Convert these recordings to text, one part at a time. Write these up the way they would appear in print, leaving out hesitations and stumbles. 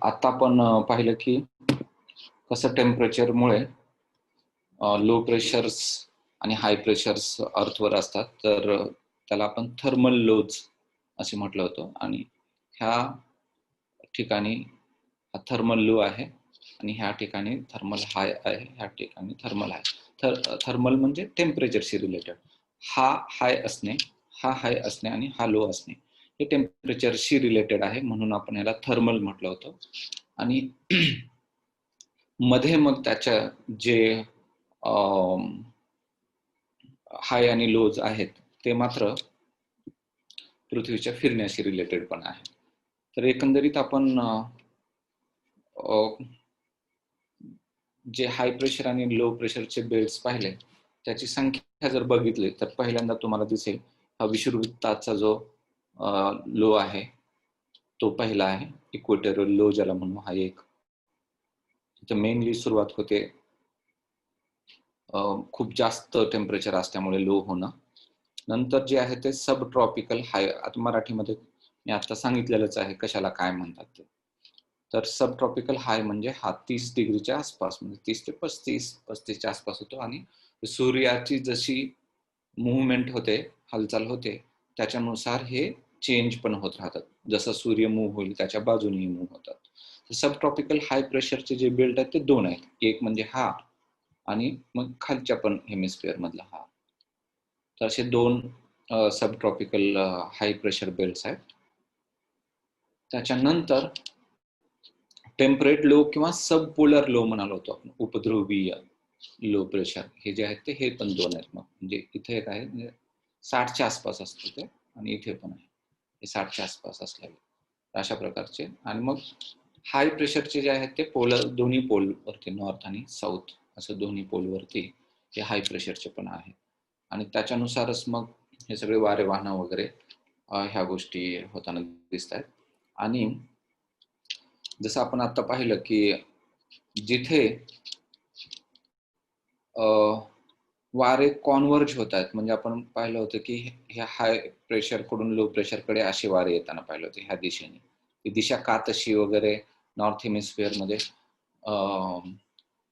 आता आपण पाहिलं की कसं टेम्परेचरमुळे लो प्रेशर्स आणि हाय प्रेशर्स अर्थवर असतात, तर त्याला आपण थर्मल लोज असे म्हटलं होतं. आणि ह्या ठिकाणी हा थर्मल लो आहे आणि ह्या ठिकाणी थर्मल हाय आहे, ह्या ठिकाणी थर्मल हाय. थर्मल म्हणजे टेम्परेचरशी रिलेटेड. हा हाय असणे, हा हाय असणे आणि हा लो असणे हे टेम्परेचरशी रिलेटेड आहे, म्हणून आपण याला थर्मल म्हटलं होतं. आणि मध्ये मग त्याच्या जे हाय आणि लोज आहेत ते मात्र पृथ्वीच्या फिरण्याशी रिलेटेड पण आहे. तर एकंदरीत आपण जे हाय प्रेशर आणि लो प्रेशरचे बेल्ट्स पाहिले त्याची संख्या जर बघितली तर पहिल्यांदा तुम्हाला दिसेल हा विषुववृत्ताचा जो लो आहे तो पहिला आहे, इक्वेटोरियल लो ज्याला म्हणू. हा एक तिथे मेनली सुरुवात होते खूप जास्त टेम्परेचर असल्यामुळे लो होणं. नंतर जे आहे ते सब ट्रॉपिकल हाय. आता मराठीमध्ये मी आता सांगितलेलंच आहे कशाला काय म्हणतात ते. तर सब ट्रॉपिकल हाय म्हणजे हा 30 डिग्रीच्या आसपास, म्हणजे 30 ते 35च्या आसपास होतो. आणि सूर्याची जशी मुवमेंट होते, हालचाल होते, त्याच्यानुसार हे चेंज पण होत राहतात. जसं सूर्य मूव्ह होईल त्याच्या बाजूनेही मूव्ह होतात. सब ट्रॉपिकल हाय प्रेशरचे जे बेल्ट आहेत ते दोन आहेत, एक म्हणजे हा आणि मग खालच्या पण हेमिस्फिअर मधला हा. तर असे दोन सब ट्रॉपिकल हाय प्रेशर बेल्ट्स आहेत. त्याच्यानंतर टेम्परेट लो किंवा सब पोलर लो म्हणालो होतो आपण, उपध्रुवीय लो प्रेशर हे जे आहेत ते हे पण दोन आहेत. मग म्हणजे इथे एक आहे म्हणजे 60च्या आसपास असतं ते, आणि इथे पण आहे हे 60च्या आसपास असलेले अशा प्रकारचे. आणि मग हाय प्रेशरचे जे आहेत ते पोलर, दोन्ही पोलवरती, नॉर्थ आणि साऊथ असं दोन्ही पोलवरती हे हाय प्रेशरचे पण आहे. आणि त्याच्यानुसारच मग हे सगळे वारे वाहनं वगैरे ह्या गोष्टी होताना दिसत आहेत. आणि जसं आपण आता पाहिलं की जिथे वारे कॉन्व्हर्ज होत आहेत, म्हणजे आपण पाहिलं होतं की ह्या हाय प्रेशर कडून लो प्रेशरकडे असे वारे येताना पाहिलं होते ह्या दिशेने. ती दिशा का तशी वगैरे, नॉर्थ हेमिस्फिअर मध्ये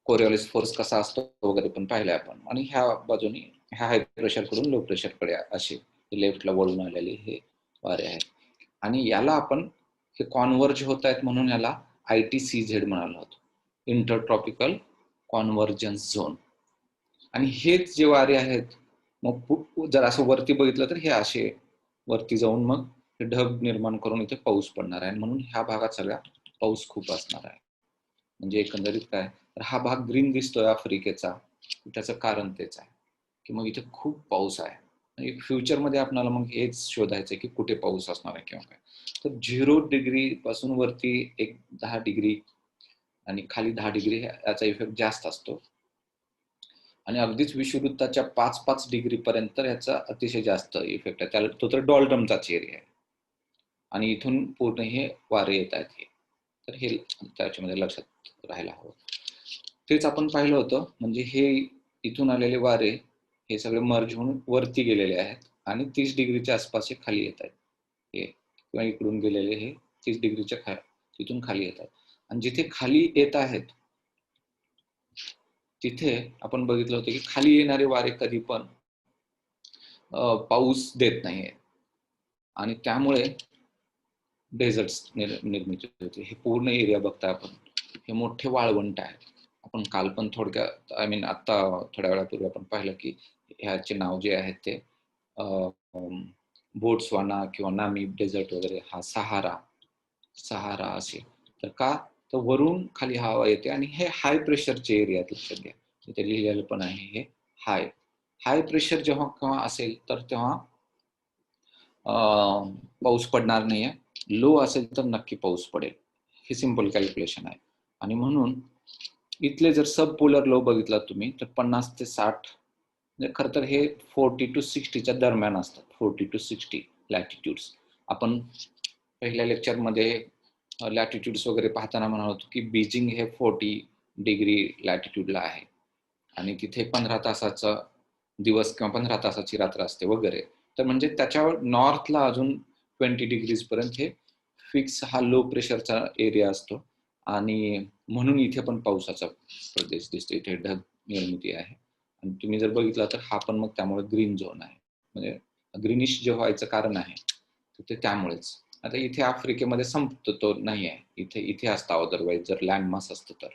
कोरिओलिस फोर्स कसा असतो वगैरे पण पाहिलंय आपण. आणि ह्या बाजूने ह्या हाय प्रेशर कडून लो प्रेशरकडे असे लेफ्टला वळून आलेले हे वारे आहेत. आणि याला आपण हे कॉन्व्हर्ज होत आहेत म्हणून याला ITCZ म्हणालो होतो, इंटरट्रॉपिकल कॉन्व्हर्जन्स झोन. आणि हेच जे वारे आहेत मग जर असं वरती बघितलं तर हे असे वरती जाऊन मग ढग निर्माण करून इथे पाऊस पडणार आहे, म्हणून ह्या भागात सगळ्या पाऊस खूप असणार आहे. म्हणजे एकंदरीत काय, तर हा भाग ग्रीन दिसतोय आफ्रिकेचा, त्याचं कारण तेच आहे की मग इथे खूप पाऊस आहे. आणि फ्युचरमध्ये आपल्याला मग हेच शोधायचं की कुठे पाऊस असणार आहे किंवा काय. तर 0 डिग्री पासून वरती एक 10 डिग्री आणि खाली 10 डिग्री याचा इफेक्ट जास्त असतो. आणि अगदीच विषुववृत्ताच्या 5-5 डिग्री पर्यंत याचा अतिशय जास्त इफेक्ट आहे. त्याला तो तर डॉल्ड्रमचाच एरिया आहे आणि इथून पूर्ण हे वारे येत आहेत हे. तर हे त्याच्यामध्ये लक्षात राहायला हवं. तेच आपण पाहिलं होतं, म्हणजे हे इथून आलेले वारे हे सगळे मर्ज होऊन वरती गेलेले आहेत आणि 30 डिग्रीच्या आसपास हे खाली येत आहेत हे, किंवा इकडून गेलेले हे 30 डिग्रीच्या तिथून खाली येत आहेत. आणि जिथे खाली येत आहेत तिथे आपण बघितलं होतं की खाली येणारे वारे कधी पण पाऊस देत नाहीये आणि त्यामुळे डेझर्ट्स निर्मिती होते. हे पूर्ण एरिया बघता आपण, हे मोठे वाळवंट आहेत. आपण काल पण थोडक्यात आता थोड्या वेळापूर्वी आपण पाहिलं की ह्याचे नाव जे आहेत ते बोट्सवाना किंवा नामीब डेझर्ट वगैरे, हा सहारा असे. तर का, तर वरून खाली हवा येते आणि हे हाय प्रेशरचे एरिया लक्षात घ्या. इथे लिहिलेलं पण आहे हे हाय प्रेशर जेव्हा केव्हा असेल तर तेव्हा पाऊस पडणार नाहीये. लो असेल तर नक्की पाऊस पडेल. हे सिंपल कॅल्क्युलेशन आहे. आणि म्हणून इथले जर सब पोलर लो बघितला तुम्ही तर 50 ते 60, म्हणजे खरं तर हे 40 to 60च्या दरम्यान असतात. 40 to 60 लॅटिट्यूड्स. आपण पहिल्या लेक्चरमध्ये लॅटिट्यूड्स वगैरे पाहताना म्हणालो होतो की बीजिंग हे 40 डिग्री लॅटिट्यूडला आहे आणि तिथे 15 तासाचा दिवस किंवा 15 तासाची रात्र असते वगैरे. तर म्हणजे त्याच्यावर नॉर्थला अजून 20 डिग्रीज पर्यंत हे फिक्स हा लो प्रेशरचा एरिया असतो आणि म्हणून इथे पण पावसाचा प्रदेश दिसतो. इथे ढग निर्मिती आहे आणि तुम्ही जर बघितला तर हा पण मग त्यामुळे ग्रीन झोन आहे, म्हणजे ग्रीनिश जे व्हायचं कारण आहे ते त्यामुळेच. आता इथे आफ्रिकेमध्ये संपतो तो नाही आहे, इथे इथे असतं अदरवाईज जर लँडमास असतं तर.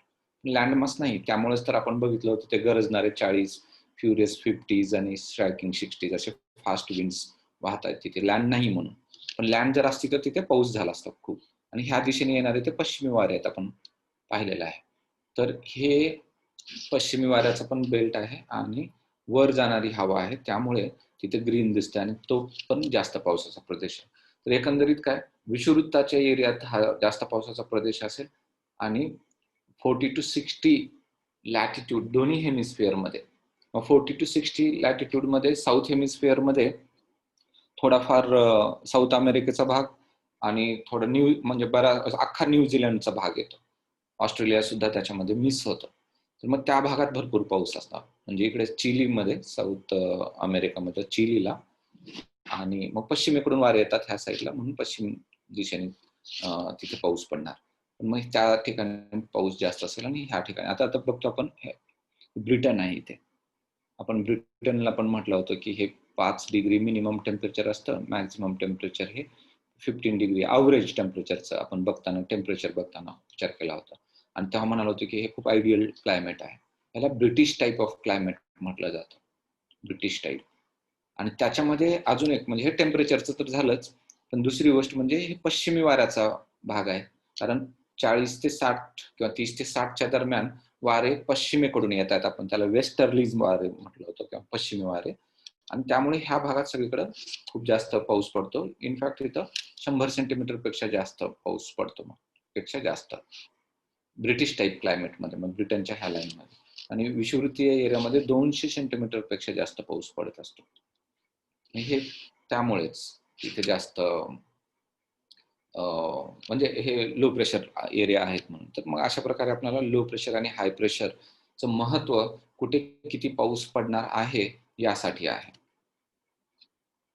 लँडमास नाही, त्यामुळेच तर आपण बघितलं होतं ते गरजणारे 40 फ्युरियस 50s आणि स्ट्रायकिंग 60s असे फास्ट विंड्स वाहत आहेत तिथे, लँड नाही म्हणून. पण लँड जर असती तर तिथे पाऊस झाला असता खूप. आणि ह्या दिशेने येणारे ते पश्चिमी वारे आहेत, आपण पाहिलेलं आहे. तर हे पश्चिमी वाऱ्याचा पण बेल्ट आहे आणि वर जाणारी हवा आहे, त्यामुळे तिथे ग्रीन दिसते आणि तो पण जास्त पावसाचा प्रदेश आहे. तर एकंदरीत काय, विषुववृत्ताच्या एरियात हा जास्त पावसाचा प्रदेश असेल आणि 40 to 60 लॅटिट्यूड दोन्ही हेमिस्फिअर मध्ये. 40 to 60 लॅटिट्यूड मध्ये साऊथ हेमिस्फिअर मध्ये थोडाफार साऊथ अमेरिकेचा भाग आणि थोडं म्हणजे बराच अख्खा न्यूझीलंडचा भाग येतो. ऑस्ट्रेलिया सुद्धा त्याच्यामध्ये मिस होतं. तर मग त्या भागात भरपूर पाऊस असतो. म्हणजे इकडे चिलीमध्ये, साऊथ अमेरिकामध्ये चिलीला, आणि मग पश्चिमेकडून वारे येतात ह्या साईडला, म्हणून पश्चिम दिशेने तिथे पाऊस पडणार. पण मग त्या ठिकाणी पाऊस जास्त असेल आणि ह्या ठिकाणी आता आता बघतो आपण ब्रिटन आहे इथे. आपण ब्रिटनला पण म्हटलं होतं की हे 5 डिग्री मिनिमम टेम्परेचर असतं, मॅक्सिमम टेम्परेचर हे 15 डिग्री ॲव्हरेज टेम्परेचरचं आपण बघताना टेम्परेचर बघताना विचार केला होता. आणि तेव्हा म्हणालो होतो की हे खूप आयडियल क्लायमेट आहे. याला ब्रिटिश टाईप ऑफ क्लायमेट म्हटलं जातं, ब्रिटिश टाईप. आणि त्याच्यामध्ये अजून एक म्हणजे हे टेम्परेचरचं तर झालंच, पण दुसरी गोष्ट म्हणजे हे पश्चिमी वाऱ्याचा भाग आहे. कारण 40 ते 60 किंवा 30 ते 60च्या दरम्यान वारे पश्चिमेकडून येत आहेत. आपण त्याला वेस्टर्लीज वारे म्हटलं होतं किंवा पश्चिमी वारे. आणि त्यामुळे ह्या भागात सगळीकडे खूप जास्त पाऊस पडतो. इनफॅक्ट इथं 100 सेंटीमीटर पेक्षा जास्त पाऊस पडतो, मग पेक्षा जास्त ब्रिटिश टाईप क्लायमेटमध्ये, मग ब्रिटनच्या ह्या लाईनमध्ये. आणि विषुववृत्तीय एरियामध्ये 200 सेंटीमीटर पेक्षा जास्त पाऊस पडत असतो. हे त्यामुळेच इथे जास्त म्हणजे हे लो प्रेशर एरिया आहेत म्हणून. तर मग अशा प्रकारे आपल्याला लो प्रेशर आणि हाय प्रेशरचं महत्व कुठे किती पाऊस पडणार आहे यासाठी आहे.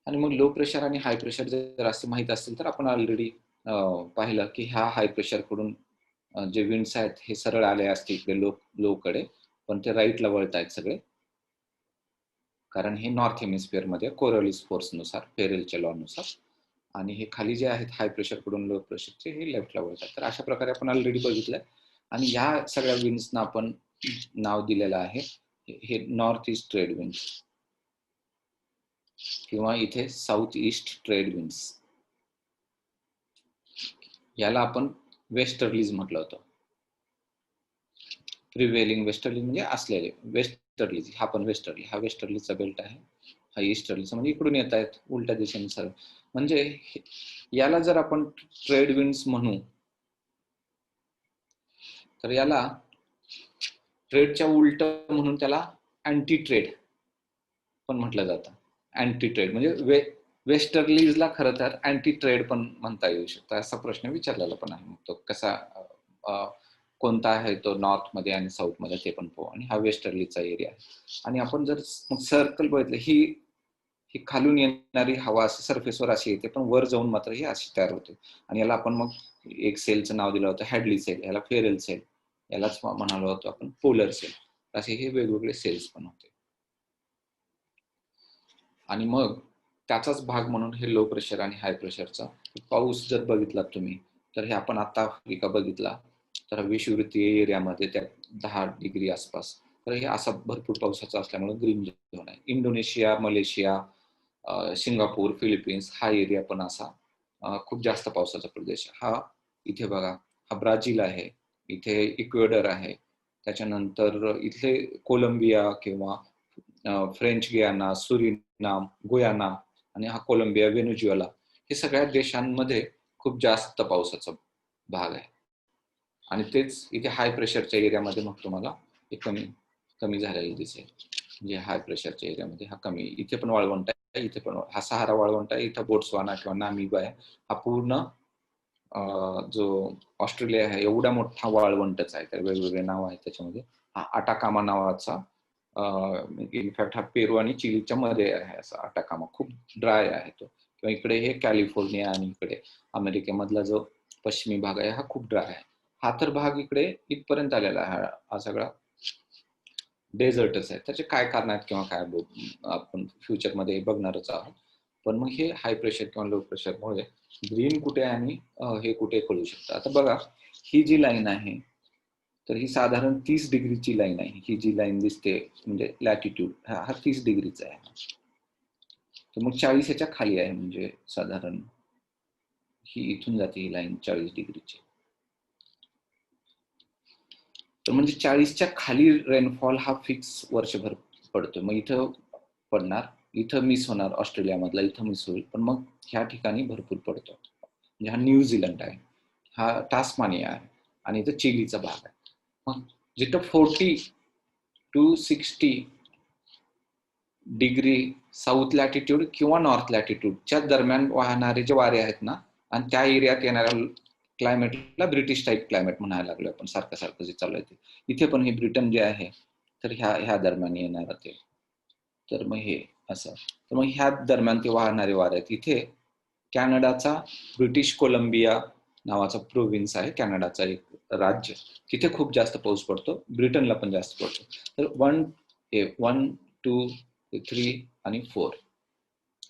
आणि मग लो प्रेशर आणि हाय प्रेशर जर असं माहित असेल तर आपण ऑलरेडी पाहिलं की ह्या हाय प्रेशर कडून जे विंड्स आहेत हे सरळ आले असते इकडे लो कडे, पण ते राईटला वळत आहेत सगळे, कारण हे नॉर्थ हेमिस्फिअर मध्ये कोरलिस फोर्स नुसार, फेरेलच्या लॉ नुसार. आणि हे खाली जे आहेत हाय प्रेशर कडून लो प्रेशरचे हे लेफ्टला वळतात. तर अशा प्रकारे आपण ऑलरेडी बघितलंय. आणि या सगळ्या विंड्सना आपण नाव दिलेलं आहे, हे नॉर्थ ईस्ट ट्रेड विंड्स किंवा इथे साऊथ ईस्ट ट्रेड विंड्स. याला आपण वेस्टर्लीज म्हटलं होतं. प्रिव्हेलिंग वेस्टर्ली म्हणजे असलेले, वेस्टर्लीज हा पण वेस्टर्ली, हा वेस्टर्लीचा बेल्ट आहे, हा ईस्टर्लीचा म्हणजे इकडून येत आहेत उलट्या दिशेने सर. म्हणजे याला जर आपण ट्रेड विंड्स म्हणू तर याला ट्रेडच्या उलट म्हणून त्याला अँटी ट्रेड पण म्हटलं जातं. अँटी ट्रेड म्हणजे वेस्टर्लीजला खरं तर अँटी ट्रेड पण म्हणता येऊ शकतं, असा प्रश्न विचारलेला पण आहे. तो कसा कोणता आहे तो नॉर्थ मध्ये आणि साऊथ मध्ये ते पण पाहू. आणि हा वेस्टर्लीचा एरिया आहे. आणि आपण जर सर्कल बघितलं, ही खालून येणारी हवा अशी सरफेसवर अशी येते, पण वर जाऊन मात्र ही अशी तयार होते. आणि याला आपण मग एक सेलचं नाव दिलं होतं हॅडली सेल, याला फेरेल सेल, यालाच म्हणालो होतो आपण पोलर सेल. असे हे वेगवेगळे सेल्स पण होते. आणि मग त्याचाच भाग म्हणून हे लो प्रेशर आणि हाय प्रेशरचा पाऊस जर बघितला तुम्ही, तर हे आपण आता आफ्रिका बघितला तर विषुववृत्तीय एरियामध्ये त्या 10 डिग्री आसपास, तर हे असा भरपूर पावसाचा असल्यामुळे ग्रीन झोन आहे. इंडोनेशिया, मलेशिया, सिंगापूर, फिलिपिन्स हा एरिया पण असा खूप जास्त पावसाचा प्रदेश. हा इथे बघा, हा ब्राझील आहे, इथे इक्वेडर आहे, त्याच्यानंतर इथे कोलंबिया किंवा फ्रेंच गियाना, सुरिनाम, गुयाना आणि हा कोलंबिया, व्हेनेझुएला, हे सगळ्या देशांमध्ये खूप जास्त पावसाचा भाग आहे. आणि तेच इथे हाय प्रेशरच्या एरियामध्ये मग तुम्हाला हे कमी कमी झालेलं दिसेल. म्हणजे हाय प्रेशरच्या एरियामध्ये हा कमी, इथे पण वाळवंट आहे, इथे पण हा सहारा वाळवंट आहे, इथं बोट्सवाना किंवा नामिबा आहे. हा पूर्ण जो ऑस्ट्रेलिया आहे एवढा मोठा वाळवंटच आहे, तर वेगवेगळे नाव आहेत त्याच्यामध्ये. हा अटाकामा नावाचा, इनफॅक्ट हा पेरू आणि चिलीच्या मध्ये आहे असा अटाकामा, खूप ड्राय आहे तो, किंवा इकडे हे कॅलिफोर्निया आणि इकडे अमेरिकेमधला जो पश्चिमी भाग आहे हा खूप ड्राय आहे. हा तर भाग इकडे इथपर्यंत आलेला आहे, हा सगळा डेझर्टच आहे. त्याचे काय कारण आहेत किंवा काय आपण फ्युचरमध्ये बघणारच आहोत. पण मग हे हाय प्रेशर किंवा लो प्रेशरमुळे ग्रीन कुठे आणि हे कुठे कळू शकतं. आता बघा, ही जी लाईन आहे तर ही साधारण 30 डिग्रीची लाईन आहे. ही जी लाईन दिसते म्हणजे लॅटिट्यूड हा 30 डिग्रीचा आहे. तर मग 40 याच्या खाली आहे, म्हणजे साधारण ही इथून जाते ही लाईन 40 डिग्रीची. तर म्हणजे 40च्या खाली रेनफॉल हा फिक्स वर्षभर पडतो. मग इथं पडणार, इथं मिस होणार, ऑस्ट्रेलियामधला इथं मिस होईल, पण मग ह्या ठिकाणी भरपूर पडतो. म्हणजे हा न्यूझीलंड आहे, हा टास्मानिया आहे आणि इथं चिलीचा भाग आहे. मग जिथं 40 to 60 डिग्री साऊथ लॅटिट्यूड किंवा नॉर्थ लॅटिट्यूडच्या दरम्यान वाहणारे जे वारे आहेत ना, आणि त्या एरियात येणाऱ्या क्लायमेटला ब्रिटिश टाईप क्लायमेट म्हणायला लागलो आपण, सारखं सारखं जे चालू आहे ते. इथे पण हे ब्रिटन जे आहे तर ह्या दरम्यान येणार ते. तर मग हे असं, तर मग ह्या दरम्यान ते वाहणारे वारे आहेत. इथे कॅनडाचा ब्रिटिश कोलंबिया नावाचा प्रोव्हिन्स आहे, कॅनडाचा एक राज्य, तिथे खूप जास्त पाऊस पडतो. ब्रिटनला पण जास्त पडतो. तर 1, 2, 3 आणि 4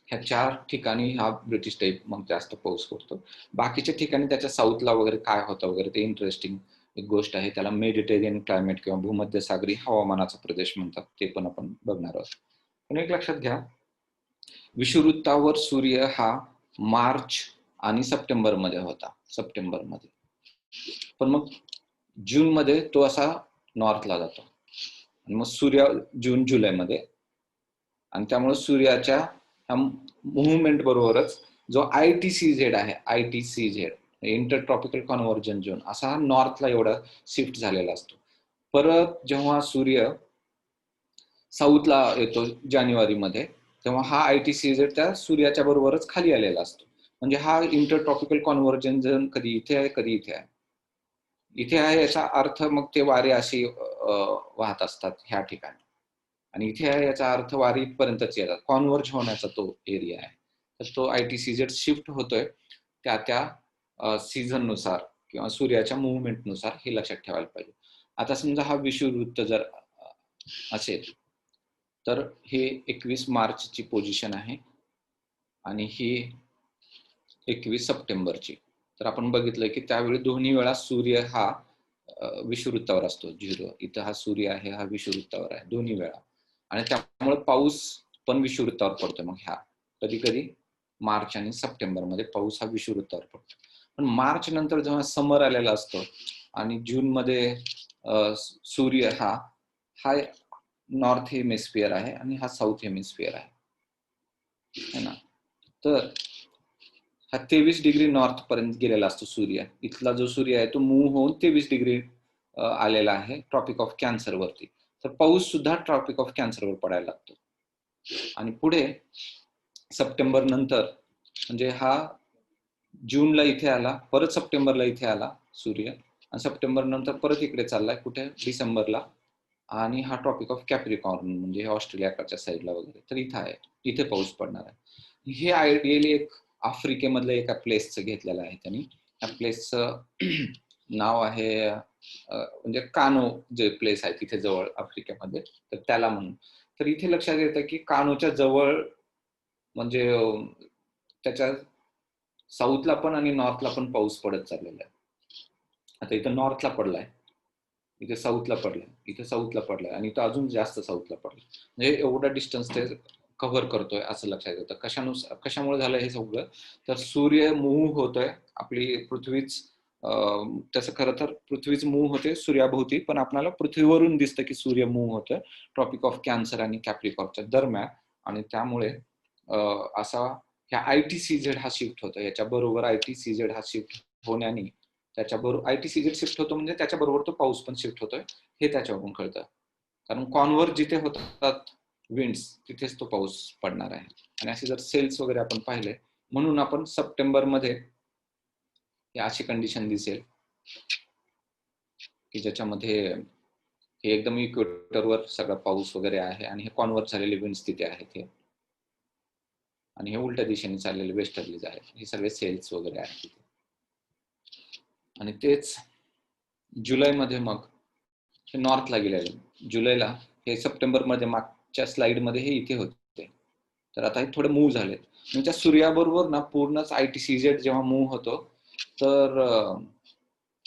ह्या 4 ठिकाणी हा ब्रिटिश टाईप मग जास्त पाऊस पडतो. बाकीच्या ठिकाणी त्याच्या साऊथला वगैरे काय होतं वगैरे ते इंटरेस्टिंग एक गोष्ट आहे. त्याला मेडिटेरियन क्लायमेट किंवा भूमध्य सागरी हवामानाचा प्रदेश म्हणतात. ते पण आपण बघणार आहोत. पण एक लक्षात घ्या, विषुववृत्तावर सूर्य हा मार्च आणि सप्टेंबर मध्ये होता, सप्टेंबर मध्ये. पण मग जून मध्ये तो असा नॉर्थला जातो आणि मग सूर्य जून जुलैमध्ये, आणि त्यामुळे सूर्याच्या ह्या मुव्हमेंट बरोबरच जो ITCZ आहे, ITCZ inter tropical conversion zone, असा नॉर्थला एवढा शिफ्ट झालेला असतो. परत जेव्हा सूर्य साऊथला येतो जानेवारीमध्ये, तेव्हा हा ITCZ त्या सूर्याच्या बरोबरच खाली आलेला असतो. म्हणजे हा इंटर ट्रॉपिकल कन्व्हर्जन झोन कधी इथे आहे कधी इथे आहे. इथे आहे याचा अर्थ मग ते वारे अशी वाहत असतात ह्या ठिकाणी, आणि इथे आहे याचा अर्थ वारी इथपर्यंतच येतात, कॉन्व्हर्ज होण्याचा तो एरिया आहे. तर तो ITCZ शिफ्ट होतोय त्या सीझन नुसार किंवा सूर्याच्या मुवमेंट नुसार, हे लक्षात ठेवायला पाहिजे. आता समजा हा विषुववृत्त जर असेल तर हे 21 मार्चची पोझिशन आहे आणि ही 21 सप्टेंबरची. तर आपण बघितलं की त्यावेळी दोन्ही वेळा सूर्य हा विषुववृत्तावर असतो, 0. इथं हा सूर्य आहे, हा विषुववृत्तावर आहे दोन्ही वेळा, आणि त्यामुळे पाऊस पण विषुववृत्तावर पडतो. मग ह्या कधी कधी मार्च आणि सप्टेंबर मध्ये पाऊस हा विषुववृत्तावर पडतो. पण मार्च नंतर जेव्हा समर आलेला असतो आणि जून मध्ये सूर्य हा हा नॉर्थ हेमिस्फिअर आहे आणि हा साऊथ हेमिस्फिअर आहे ना. तर हा 23 डिग्री नॉर्थ पर्यंत गेलेला असतो सूर्य. इथला जो सूर्य आहे तो मूव्ह होऊन 23 डिग्री आलेला आहे ट्रॉपिक ऑफ कॅन्सर वरती. तर पाऊस सुद्धा ट्रॉपिक ऑफ कॅन्सर वर पडायला लागतो. आणि पुढे सप्टेंबर नंतर, म्हणजे हा जूनला इथे आला, परत सप्टेंबरला इथे आला सूर्य, आणि सप्टेंबर नंतर परत इकडे चाललाय कुठे, डिसेंबरला, आणि हा ट्रॉपिक ऑफ कॅप्रिकॉर्न म्हणजे ऑस्ट्रेलियाकडच्या साईडला वगैरे, तर इथं आहे, इथे पाऊस पडणार आहे. हे आयडियली एक आफ्रिकेमधल्या एका प्लेसचं घेतलेलं आहे त्यांनी. त्या प्लेसचं नाव आहे म्हणजे कानो, जे प्लेस आहे तिथे जवळ आफ्रिकेमध्ये, तर त्याला म्हणून. तर इथे लक्षात येतं की कानोच्या जवळ म्हणजे त्याच्या साऊथला पण आणि नॉर्थला पण पाऊस पडत चाललेला आहे. आता इथं नॉर्थला पडलाय, इथे साऊथला पडलाय, इथे साऊथला पडलाय, आणि इथं अजून जास्त साऊथला पडलाय. म्हणजे एवढा डिस्टन्स ते कव्हर करतोय असं लक्षात येतं. कशामुळे झालं हे सगळं, तर सूर्य मूव्ह होतोय, आपली पृथ्वीच त्याचं खरं तर पृथ्वीच मूव्ह होते सूर्याभोवती, पण आपल्याला पृथ्वीवरून दिसतं की सूर्य मूव्ह होतोय ट्रॉपिक ऑफ कॅन्सर आणि कॅप्रिकॉर्नच्या दरम्यान, आणि त्यामुळे असा ह्या ITCZ हा शिफ्ट होतो. याच्या बरोबर ITCZ हा शिफ्ट होण्याने त्याच्याबरोबर ITCZ शिफ्ट होतो म्हणजे त्याच्याबरोबर तो पाऊस पण शिफ्ट होतोय, हे त्याच्यावरून कळतं. कारण कॉन्व्हर्ज जिथे होतात विंड्स तिथेच तो पाऊस पडणार आहे. आणि असे जर सेल्स वगैरे आपण पाहिले, म्हणून आपण सप्टेंबर मध्ये अशी कंडिशन दिसेल की ज्याच्यामध्ये हे एकदम इक्वेटरवर सगळा पाऊस वगैरे आहे आणि हे कॉन्व्हर्ज झालेले विंड्स तिथे आहेत हे. आणि हे उलट्या दिशेने चाललेले वेस्टर्लीज आहेत, हे सगळे सेल्स वगैरे आहेत तिथे. आणि तेच जुलैमध्ये मग हे नॉर्थला गेलेले. जुलैला हे सप्टेंबरमध्ये मागच्या स्लाइडमध्ये हे इथे होते, तर आता हे थोडे मूव्ह झाले. म्हणजे त्या सूर्याबरोबर ना पूर्णच ITCZ जेव्हा मूव्ह होतो, तर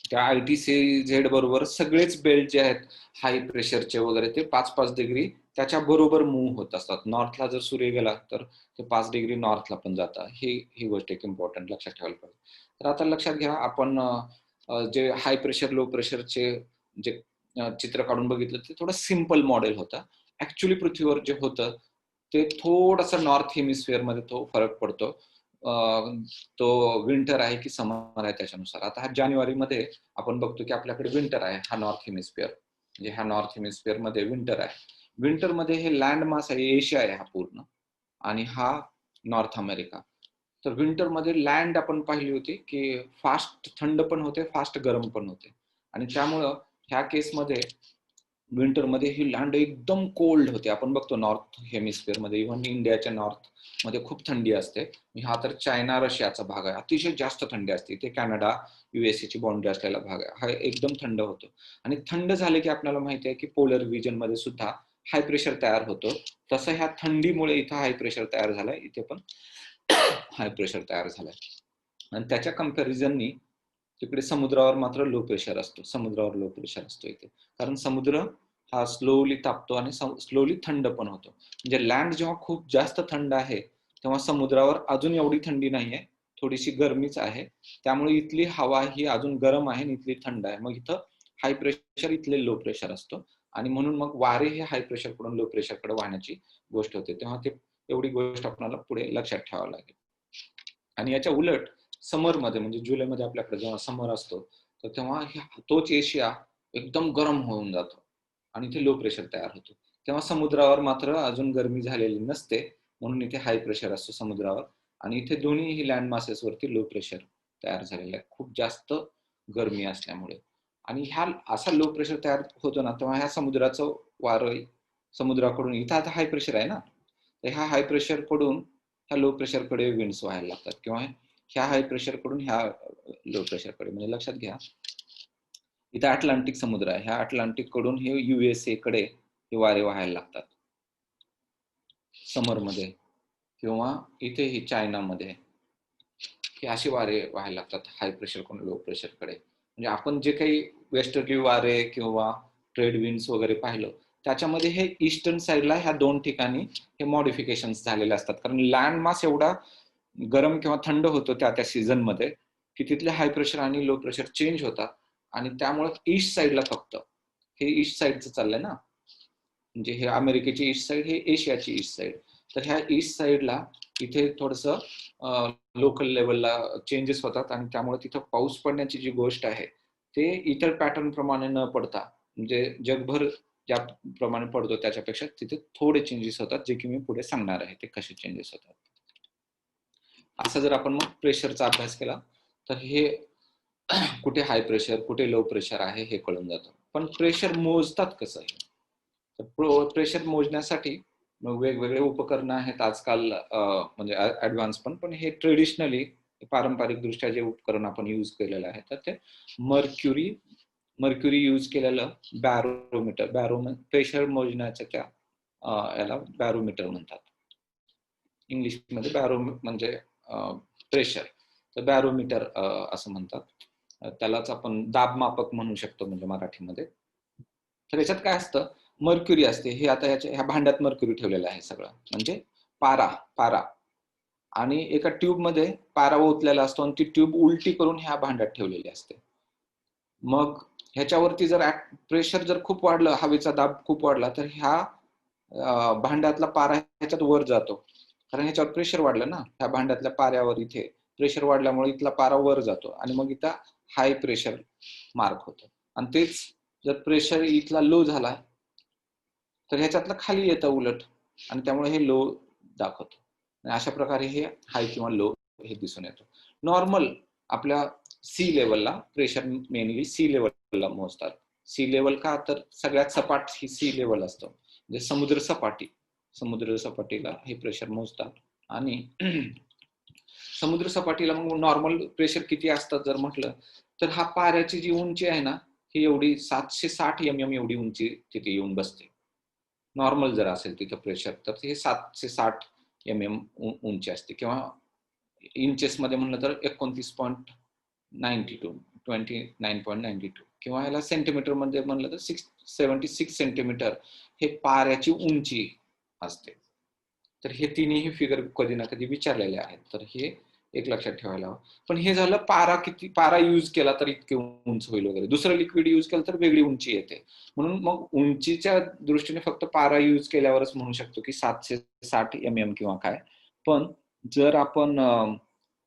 त्या ITCZ बरोबर सगळेच बेल्ट जे आहेत हाय प्रेशरचे वगैरे ते 5-5 डिग्री त्याच्या बरोबर मूव्ह होत असतात. नॉर्थला जर सूर्य गेला तर ते 5 डिग्री नॉर्थला पण जातं. ही गोष्ट एक इम्पॉर्टंट लक्षात ठेवायला पाहिजे. तर आता लक्षात घ्या, आपण जे हाय प्रेशर लो प्रेशरचे जे चित्र काढून बघितलं ते थोडं सिम्पल मॉडेल होतं. ऍक्च्युली पृथ्वीवर जे होतं ते थोडंसं नॉर्थ हेमिस्फिअर मध्ये तो फरक पडतो. तो विंटर आहे की समर आहे त्याच्यानुसार. आता हा जानेवारीमध्ये आपण बघतो की आपल्याकडे विंटर आहे, हा नॉर्थ हेमिस्फिअर, म्हणजे ह्या नॉर्थ हेमिस्फिअर मध्ये विंटर आहे. विंटर मध्ये हे लँड मास आहे, एशिया आहे हा पूर्ण, आणि हा नॉर्थ अमेरिका. तर विंटर मध्ये लँड आपण पाहिली होती की फास्ट थंड पण होते, फास्ट गरम पण होते. आणि त्यामुळं ह्या केसमध्ये विंटरमध्ये ही लँड एकदम कोल्ड होते. आपण बघतो नॉर्थ हेमिस्फिअर मध्ये, इव्हन इंडियाच्या नॉर्थ मध्ये खूप थंडी असते. हा तर चायना रशियाचा भाग आहे, अतिशय जास्त थंडी असते. इथे कॅनडा USA ची बाउंड्री असलेला भाग आहे, हा एकदम थंड होतो. आणि थंड झाले की आपल्याला माहिती आहे की पोलर रिजन मध्ये सुद्धा हाय प्रेशर तयार होतो. तसं ह्या थंडीमुळे इथं हाय प्रेशर तयार झालंय, इथे पण हाय प्रेशर तयार झालंय. आणि त्याच्या कम्पॅरिझननी तिकडे समुद्रावर मात्र लो प्रेशर असतो, समुद्रावर लो प्रेशर असतो इथे, कारण समुद्र हा स्लोली तापतो आणि स्लोली थंड पण होतो. म्हणजे लँड जेव्हा खूप जास्त थंड आहे तेव्हा समुद्रावर अजून एवढी थंडी नाहीये, थोडीशी गरमीच आहे. त्यामुळे इथली हवा ही अजून गरम आहे आणि इथली थंड आहे. मग इथं हाय प्रेशर, इथले लो प्रेशर असतो, आणि म्हणून मग वारे हे हाय प्रेशर कडून लो प्रेशर कडे वाहण्याची गोष्ट होते. तेव्हा ते एवढी गोष्ट आपल्याला पुढे लक्षात ठेवावं लागेल. आणि याच्या उलट समरमध्ये, म्हणजे जुलैमध्ये आपल्याकडे जेव्हा समर असतो, तर तेव्हा तोच एशिया एकदम गरम होऊन जातो आणि इथे लो प्रेशर तयार होतो. तेव्हा समुद्रावर मात्र अजून गरमी झालेली नसते, म्हणून इथे हाय प्रेशर असतो समुद्रावर, आणि इथे दोन्ही लँड मासेस वरती लो प्रेशर तयार झालेलं आहे, खूप जास्त गरमी असल्यामुळे. आणि ह्या असा लो प्रेशर तयार होतो ना, तेव्हा ह्या समुद्राचं वारं समुद्राकडून, इथं आता हाय प्रेशर आहे ना, तर ह्या हाय प्रेशर कडून ह्या लो प्रेशर कडे विंड्स व्हायला लागतात, किंवा ह्या हाय प्रेशर कडून ह्या लो प्रेशर कडे. म्हणजे लक्षात घ्या, इथे अटलांटिक समुद्र आहे, ह्या अटलांटिक कडून हे USA कडे हे वारे व्हायला लागतात समरमध्ये, किंवा इथे ही चायनामध्ये हे असे वारे व्हायला लागतात हाय प्रेशर कडून लो प्रेशर कडे. म्हणजे आपण जे काही वेस्टर्ली वारे किंवा ट्रेड विंड्स वगैरे पाहिलं, त्याच्यामध्ये हे ईस्टर्न साईडला ह्या दोन ठिकाणी हे मॉडिफिकेशन झालेले असतात, कारण लँड मास एवढा गरम किंवा थंड होतो त्या त्या सीझन मध्ये की तिथले हाय प्रेशर आणि लो प्रेशर चेंज होतात. आणि त्यामुळे ईस्ट साईडला फक्त हे ईस्ट साईडचं चाललंय ना, म्हणजे हे अमेरिकेची ईस्ट साईड, हे एशियाची ईस्ट साईड. तर ह्या ईस्ट साईडला इथे थोडस लोकल लेवलला चेंजेस होतात, आणि त्यामुळे तिथं पाऊस पडण्याची जी गोष्ट आहे ते इतर पॅटर्न प्रमाणे न पडता, म्हणजे जगभर ज्याप्रमाणे पडतो त्याच्यापेक्षा तिथे थोडे चेंजेस होतात, जे की मी पुढे सांगणार आहे ते कसे चेंजेस होतात. असं जर आपण मग प्रेशरचा अभ्यास केला तर हे कुठे हाय प्रेशर कुठे लो प्रेशर आहे हे कळून जातं. पण प्रेशर मोजतात कसं आहे, तर प्रेशर मोजण्यासाठी मग वेगवेगळे उपकरणं आहेत आजकाल, म्हणजे ऍडव्हान्स पण हे ट्रेडिशनली पारंपरिक दृष्ट्या जे उपकरण आपण यूज केलेलं आहे, तर ते मर्क्युरी यूज केलेलं बॅरोमीटर प्रेशर मोजण्याच्या त्या याला बॅरोमीटर म्हणतात. इंग्लिशमध्ये बॅरो म्हणजे प्रेशर, तर बॅरोमीटर असं म्हणतात. त्यालाच आपण दाबमापक म्हणू शकतो म्हणजे मराठीमध्ये. तर याच्यात काय असतं, मर्क्युरी असते, हे आता ह्या भांड्यात मर्क्युरी ठेवलेलं आहे सगळं, म्हणजे पारा आणि एका ट्यूब मध्ये पारा ओतलेला असतो, आणि ती ट्यूब उलटी करून ह्या भांड्यात ठेवलेली असते. मग ह्याच्यावरती जर प्रेशर जर खूप वाढलं, हवेचा दाब खूप वाढला, तर ह्या भांड्यातला पारा ह्याच्यात वर जातो, कारण ह्याच्यावर प्रेशर वाढलं ना, ह्या भांड्यातल्या पाऱ्यावर इथे प्रेशर वाढल्यामुळे इथला पारा वर जातो, आणि मग इथं हाय प्रेशर मार्क होतं. आणि तेच जर प्रेशर इथला लो झाला तर ह्याच्यातलं खाली येतं उलट, आणि त्यामुळे हे लो दाखवतो. आणि अशा प्रकारे हे हाय किंवा लो हे दिसून येतो. नॉर्मल आपल्या सी लेवलला प्रेशर मेनली सी लेवलला मोजतात. सी लेवल का, तर सगळ्यात सपाट ही सी लेवल असतं, म्हणजे समुद्र सपाटीला हे प्रेशर मोजतात. आणि समुद्र सपाटीला मग नॉर्मल प्रेशर किती असतात जर म्हटलं तर हा पाऱ्याची जी उंची आहे ना ही एवढी 760 mm एवढी उंची तिथे येऊन बसते. नॉर्मल जर असेल तिथं प्रेशर तर हे 760 mm उंची असते, किंवा इंचेस मध्ये म्हणलं तर 29.92 29.92, किंवा याला सेंटीमीटर मध्ये म्हणलं तर 76 सेंटीमीटर हे पाऱ्याची उंची असते. तर हे तिन्ही फिगर कधी ना कधी विचारलेले आहेत, तर हे एक लक्षात ठेवायला हवं. पण हे झालं पारा यूज केला तर इतके उंच होईल वगैरे, दुसरं लिक्विड यूज केलं तर वेगळी उंची येते. म्हणून मग उंचीच्या दृष्टीने फक्त पारा यूज केल्यावरच म्हणू शकतो की 760 mm किंवा काय. पण जर आपण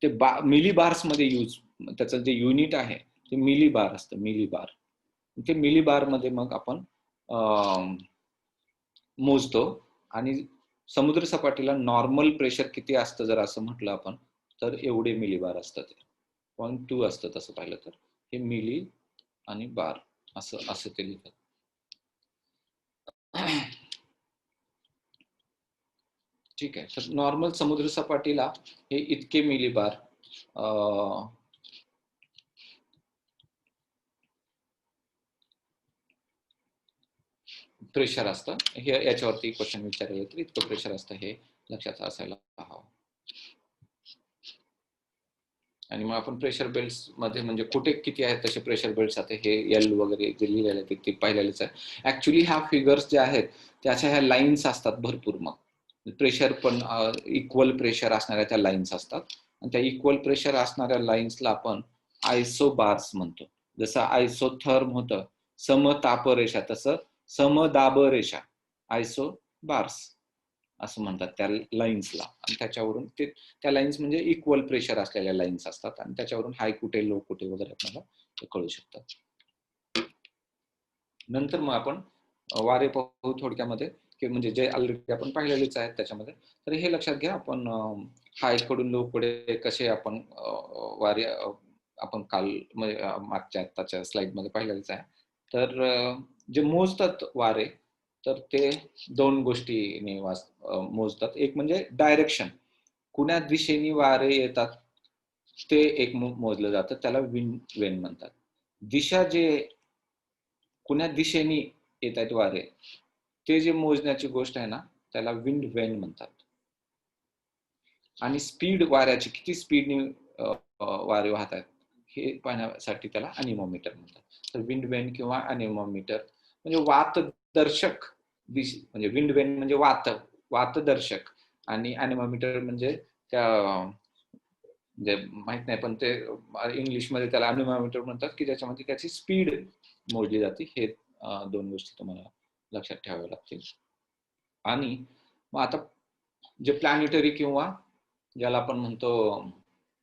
ते मिली बार्स मध्ये यूज, त्याचं जे युनिट आहे ते मिली बार असतं, मिली बार. ते मिली बार मध्ये मग आपण मोजतो. आणि समुद्र सपाटीला नॉर्मल प्रेशर किती असतं जर असं म्हटलं आपण तर एवढे मिली बार असतात. 0.2 असतं तसं पाहिलं तर. हे मिली आणि बार असं असं ते लिहितात. ठीक आहे. तर नॉर्मल समुद्र सपाटीला हे इतके मिली बार प्रेशर असतं. हे याच्यावरती क्वेश्चन विचारले तर इतकं प्रेशर असतं हे लक्षात असायला हवं. आणि मग आपण प्रेशर बेल्ट्स मध्ये म्हणजे कुठे किती आहेत तसे प्रेशर बेल्ट्स आता हे एल वगैरे जे लिहिलेले आहेत ते पाहिलेलेच आहे. ऍक्च्युली ह्या फिगर्स जे आहेत त्याच्या ह्या लाईन्स असतात भरपूर. मग प्रेशर पण इक्वल प्रेशर असणाऱ्या त्या लाईन्स असतात, आणि त्या इक्वल प्रेशर असणाऱ्या लाईन्सला आपण आयसोबार्स म्हणतो. जसं आयसोथर्म होतं समतापरेषा, तसं समदाब रेषा आयसोबार्स असं म्हणतात त्या लाईन्सला. आणि त्याच्यावरून ते त्या लाईन्स म्हणजे इक्वल प्रेशर असलेल्या लाईन्स असतात, आणि त्याच्यावरून हाय कुठे लो कुठे वगैरे आपल्याला ते कळू शकतात. नंतर मग आपण वारे पाहू थोडक्यामध्ये, की म्हणजे जे ऑलरेडी आपण पाहिलेलेच आहेत त्याच्यामध्ये. तर हे लक्षात घ्या, आपण हाय कडून लो कडे कसे आपण वारे आपण काल मागच्या आत्ताच्या स्लाइड मध्ये पाहिलेलेच आहे. तर जे मोजतात वारे तर ते दोन गोष्टीने मोजतात. एक म्हणजे डायरेक्शन, कुण्या दिशेने वारे येतात ते एक मोजलं जातं, त्याला विंड वेन म्हणतात. दिशा जे कुण्या दिशेने येत आहेत वारे ते जे मोजण्याची गोष्ट आहे ना त्याला विंड वेन म्हणतात. आणि स्पीड वाऱ्याची किती स्पीडने वारे वाहत आहेत हे पाहण्यासाठी त्याला अनिमोमीटर म्हणतात. तर विंड वेन किंवा अनिमोमीटर म्हणजे वातदर्शक म्हणजे विंड वेन म्हणजे वातदर्शक, आणि अनिमोमीटर म्हणजे त्या म्हणजे माहित नाही पण ते इंग्लिशमध्ये त्याला अनिमोमीटर म्हणतात, की ज्याच्यामध्ये त्याची स्पीड मोजली जाते. हे दोन गोष्टी तुम्हाला लक्षात ठेवाव्या लागतील. आणि मग आता जे प्लॅनेटरी किंवा ज्याला आपण म्हणतो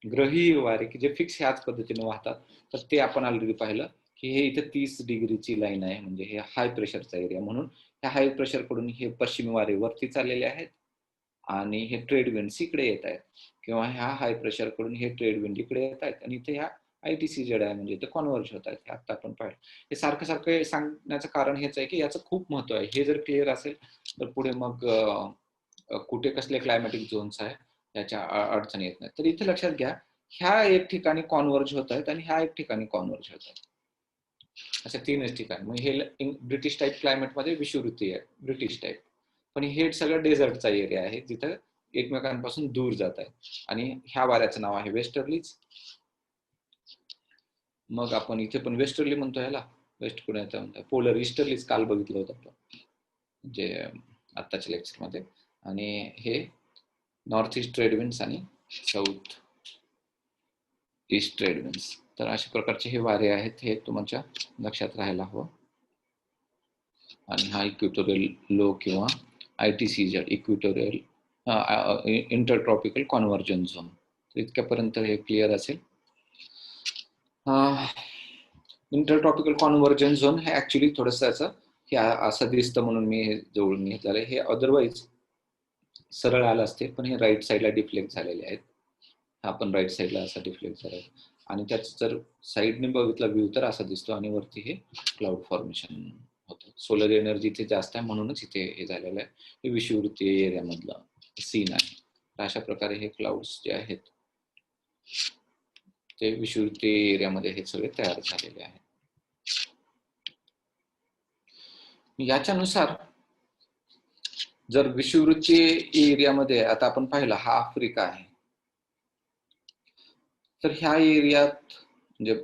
ग्रही वारे की जे फिक्स ह्याच पद्धतीने वाहतात, तर ते आपण ऑलरेडी पाहिलं की हे इथे 30 डिग्रीची लाईन आहे, म्हणजे हे हाय प्रेशरचा एरिया. म्हणून ह्या हाय प्रेशर कडून हे पश्चिमी वारे वरती चाललेले आहेत आणि हे ट्रेड विंड्स इकडे येत आहेत, किंवा ह्या हाय प्रेशर कडून हे ट्रेड विंड इकडे येत आहेत, आणि इथे ह्या ITCZ आहे म्हणजे इथे कॉन्व्हर्ज होत आहेत. हे आता आपण पाहिलं. हे सारखं सारखं सांगण्याचं कारण हेच आहे की याचं खूप महत्व आहे. हे जर क्लिअर असेल तर पुढे मग कुठे कसले क्लायमॅटिक झोन्स आहे याच्या अडचणी येत नाही. तर इथे लक्षात घ्या, ह्या एक ठिकाणी कॉन्व्हर्ज होत आहेत आणि ह्या एक ठिकाणी कॉन्व्हर्ज होत आहेत, अशा तीनच ठिकाणी. मग हे ब्रिटिश टाईप क्लायमेट मध्ये विषुवृत्ती आहे, ब्रिटिश टाईप. पण हे सगळं डेझर्टचा एरिया आहे जिथं एकमेकांपासून दूर जात आहे. आणि ह्या वाऱ्याचं नाव आहे वेस्टर्लीज. मग आपण इथे पण वेस्टर्ली म्हणतो ह्याला, वेस्ट पुण्याचा म्हणतो. पोलर ईस्टर्लीज काल बघितलं होतं आपण जे आत्ताच्या लेक्चर मध्ये. आणि हे नॉर्थ ईस्ट ट्रेड विंड्स आणि साऊथ ईस्ट ट्रेड विंड्स. तर अशा प्रकारचे हे वारे आहेत, हे तुमच्या लक्षात राहायला हवं. आणि हा इक्वेटोरियल लो किंवा ITCZ इक्वेटोरियल इंटरट्रॉपिकल कॉन्व्हर्जन झोन. इतक्यापर्यंत हे क्लिअर असेल. इंटरट्रॉपिकल कॉन्व्हर्जन झोन हे ऍक्च्युली थोडस हे असं दिसतं म्हणून मी हे जवळून घेतलेलं आहे. हे अदरवाईज सरळ आलं असते, पण हे राईट साईडला डिफ्लेक्ट झालेले आहेत. हा पण राईट साईडला असा डिफ्लेक्ट झाला आहे. आणि त्याच जर साईडने बघितला व्ह्यू तर असा दिसतो, आणि वरती हे क्लाउड फॉर्मेशन होतं. सोलर एनर्जी इथे जास्त आहे म्हणूनच इथे हे झालेलं आहे. हे विषुववृत्तीय एरियामधलं सीन आहे. अशा प्रकारे हे क्लाउड्स जे आहेत ते विषुववृत्तीय एरियामध्ये हे सगळे तयार झालेले आहेत. याच्यानुसार जर विषुववृत्तीय एरियामध्ये आता आपण पाहिलं हा आफ्रिका आहे, तर ह्या एरियात म्हणजे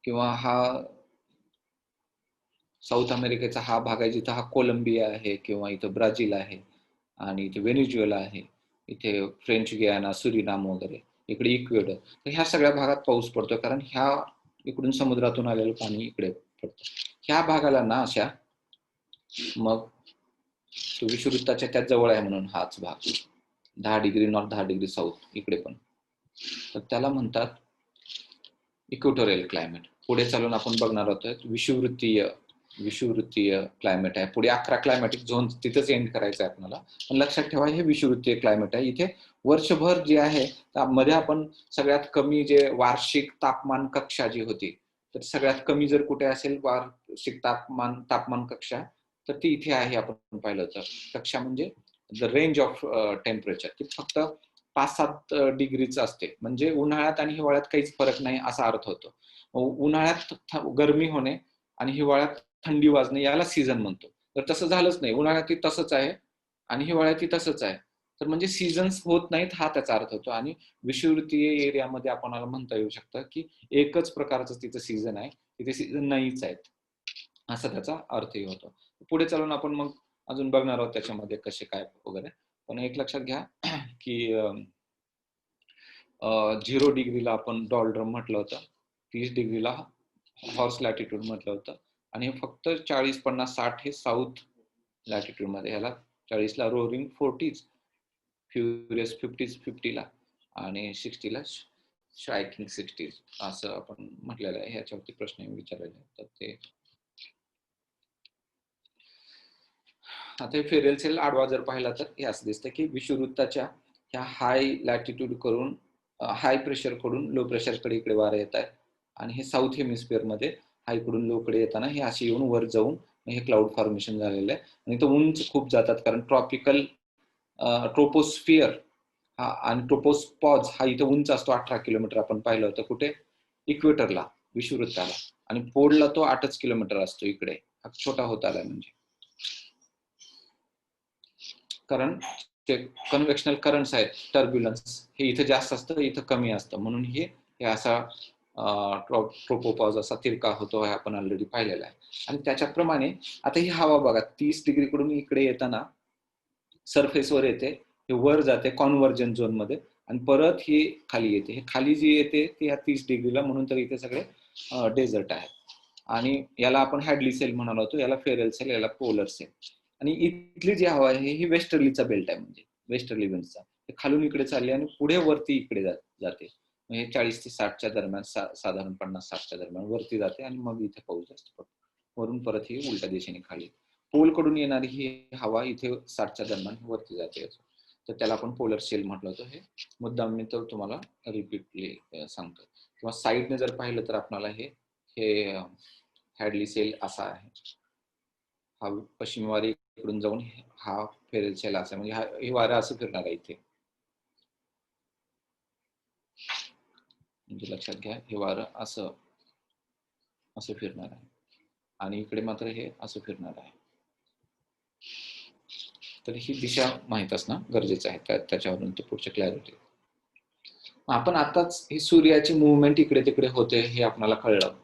किंवा हा साऊथ अमेरिकेचा हा भाग आहे जिथं हा कोलंबिया आहे किंवा इथं ब्राझील आहे आणि इथे व्हेनेझुएला आहे, इथे फ्रेंच गियाना, सुरिनाम वगैरे, इकडे इक्वेडर. तर ह्या सगळ्या भागात पाऊस पडतोय कारण ह्या इकडून समुद्रातून आलेलं पाणी इकडे पडतं. ह्या भागाला ना अशा मग विषुववृत्ताच्या त्या जवळ आहे म्हणून हाच भाग 10 डिग्री नॉर्थ 10 डिग्री साऊथ इकडे पण, तर त्याला म्हणतात इक्वेटोरियल क्लायमेट. पुढे चालून आपण बघणार आहोत विषुववृत्तीय क्लायमेट आहे. पुढे 11 क्लायमॅटिक झोन तिथंच एंड करायचं आहे आपल्याला, पण लक्षात ठेवा हे विषुववृत्तीय क्लायमेट आहे. इथे वर्षभर जे आहे त्यामध्ये आपण सगळ्यात कमी जे वार्षिक तापमान कक्षा जी होती, तर सगळ्यात कमी जर कुठे असेल वार्षिक तापमान कक्षा, तर ती इथे आहे. आपण पाहिलं तर कक्षा म्हणजे द रेंज ऑफ टेम्परेचर ती फक्त 5-7 डिग्रीच असते, म्हणजे उन्हाळ्यात आणि हिवाळ्यात काहीच फरक नाही असा अर्थ होतो. उन्हाळ्यात गरमी होणे आणि हिवाळ्यात थंडी वाजणे याला सीझन म्हणतो. तर तसं झालंच नाही, उन्हाळ्यातही तसंच आहे आणि हिवाळ्यातही तसंच आहे. तर म्हणजे सीझन्स होत नाहीत हा त्याचा अर्थ होतो. आणि विषुववृत्तीय एरियामध्ये आपल्याला म्हणता येऊ शकतं की एकच प्रकारचं तिचं सीझन आहे, तिथे सीझन नाहीच आहेत, असा त्याचा अर्थही होतो. पुढे चालून आपण मग अजून बघणार आहोत त्याच्यामध्ये कसे काय वगैरे. पण एक लक्षात घ्या की 0 डिग्रीला आपण डॉल्ड्रम म्हटलं होतं, 30 डिग्रीला हॉर्स लॅटिट्यूड म्हटलं होतं, आणि फक्त 40, 50, 60 हे साऊथ लॅटिट्यूड मध्ये, ह्याला 40ला रोरिंग 40s, फ्युरियस 50ला आणि 60ला स्ट्रायकिंग 60s असं आपण म्हटलेलं आहे. ह्याच्यावरती प्रश्न विचारलेले तर ते आता हे फेरेल सेल आडवा जर पाहिला तर हे असं दिसतं की विषुववृत्ताच्या ह्या हाय लॅटिट्यूड करून हाय प्रेशर कडून लो प्रेशरकडे इकडे वारे येत आहेत, आणि हे साऊथ हेमिस्फिअर मध्ये हा इकडून लो कडे येताना हे असे येऊन वर जाऊन हे क्लाउड फॉर्मेशन झालेलं आहे. आणि तो उंच खूप जातात कारण ट्रोपोस्फिअर हा आणि ट्रोपोस्पॉज हा इथे उंच असतो 18 किलोमीटर. आपण पाहिलं होतं कुठे, इक्वेटरला, विषुववृत्ताला, आणि पोलला तो 8च किलोमीटर असतो. इकडे हा छोटा होत आलाय म्हणजे कारण ते कन्व्हेक्शनल करंट्स आहेत, टर्ब्युलन्स हे इथे जास्त असतं, इथं कमी असतं, म्हणून हे असा ट्रोपोपॉज असा तिरका होतो हे आपण ऑलरेडी पाहिलेला आहे. आणि त्याच्याप्रमाणे आता ही हवा बघा 30 डिग्रीकडून इकडे येताना सरफेसवर येते, हे वर जाते कॉन्व्हर्जन झोन मध्ये, आणि परत ही खाली येते. हे खाली जी येते ती ह्या 30 डिग्रीला, म्हणून तर इथे सगळे डेझर्ट आहेत. आणि याला आपण हॅडली सेल म्हणालो होतो, याला फेरेल सेल, याला पोलर सेल. आणि इथली जी हवा आहे ही वेस्टर्लीचा बेल्ट आहे, म्हणजे वेस्टर्ली विंडचा खालून इकडे चालली आणि पुढे वरती इकडे जाते. हे 40 ते 60च्या दरम्यान, साधारण 50-60च्या दरम्यान वरती जाते आणि मग इथे पाऊस जास्त पडतो. वरून परत ही उलट्या दिशेने खाली. पोल कडून येणारी ही हवा इथे 60च्या दरम्यान वरती जाते, तर त्याला आपण पोलर सेल म्हटलं होतं. हे मुद्दाम मी तर तुम्हाला रिपीटली सांगतो. किंवा साईडने जर पाहिलं तर आपल्याला हे हॅडली सेल असा आहे, हा पश्चिमी वारे इकडून जाऊन हा फेरेल सेल असा, म्हणजे हे वारं असं फिरणार आहे इथे, म्हणजे लक्षात घ्या हे वारं असं असं फिरणार आहे आणि इकडे मात्र हे असं फिरणार आहे. तर ही दिशा माहित असणं गरजेचं आहे, त्याच्यावरून ते पुढच्या क्लॅरिटी. आपण आताच ही सूर्याची मुवमेंट इकडे तिकडे होते हे आपल्याला कळलं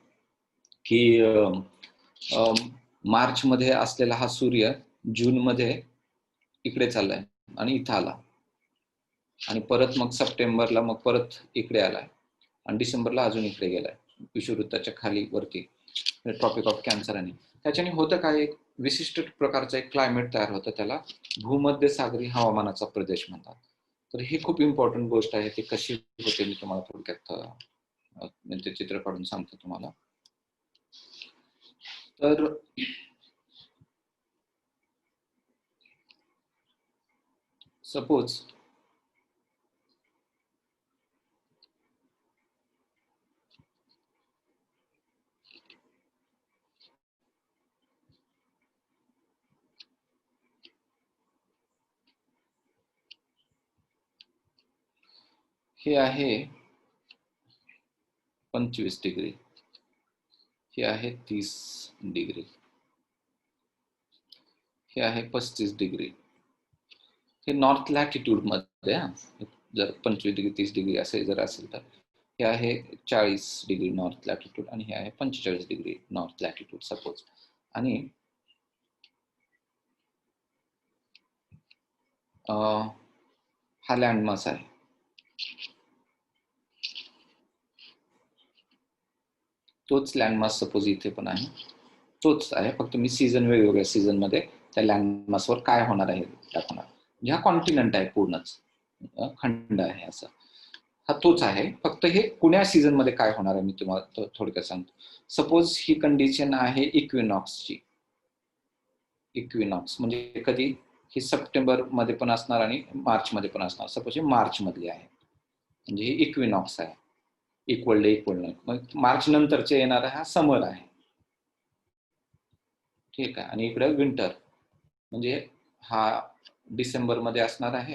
की मार्च मध्ये असलेला हा सूर्य जून मध्ये इकडे चाललाय आणि इथं आला, आणि परत मग सप्टेंबरला मग परत इकडे आलाय, आणि डिसेंबरला अजून इकडे गेलाय विषुववृत्ताच्या खाली वरती ट्रॉपिक ऑफ कॅन्सर. आणि त्याच्याने होतं काय, एक विशिष्ट प्रकारचं एक क्लायमेट तयार होतं, त्याला भूमध्य सागरी हवामानाचा प्रदेश म्हणतात. तर ही खूप इम्पॉर्टंट गोष्ट आहे. ती कशी होते मी तुम्हाला थोडक्यात म्हणजे चित्र काढून सांगतो तुम्हाला. तर सपोज हे आहे 25 डिग्री, हे आहे 30 डिग्री, हे आहे 35 डिग्री. हे नॉर्थ लॅटिट्यूड मध्ये, जर 25 डिग्री 30 डिग्री असे जर असेल तर हे आहे 40 डिग्री नॉर्थ लॅटिट्यूड आणि हे आहे 45 डिग्री नॉर्थ लॅटिट्यूड सपोज. आणि हा लँडमास आहे. तोच लँडमास सपोज इथे पण आहे, तोच आहे, फक्त मी सीझन वेगवेगळ्या सीझन मध्ये त्या लँडमासवर काय होणार आहे दाखवणार. म्हणजे हा कॉन्टिनेंट आहे, पूर्णच खंड आहे असं. हा तोच आहे, फक्त हे कुण्या सीझन मध्ये काय होणार आहे मी तुम्हाला थोडक्यात सांगतो. सपोज ही कंडिशन आहे इक्विनॉक्सची. इक्विनॉक्स म्हणजे कधी, ही सप्टेंबर मध्ये पण असणार आणि मार्च मध्ये पण असणार. सपोज ही मार्च मधली आहे, म्हणजे ही इक्विनॉक्स आहे. Equal day equal night. मग मार्च नंतरचे येणारा हा समर आहे, ठीक आहे. आणि इकडे विंटर म्हणजे हा डिसेंबर मध्ये असणार आहे,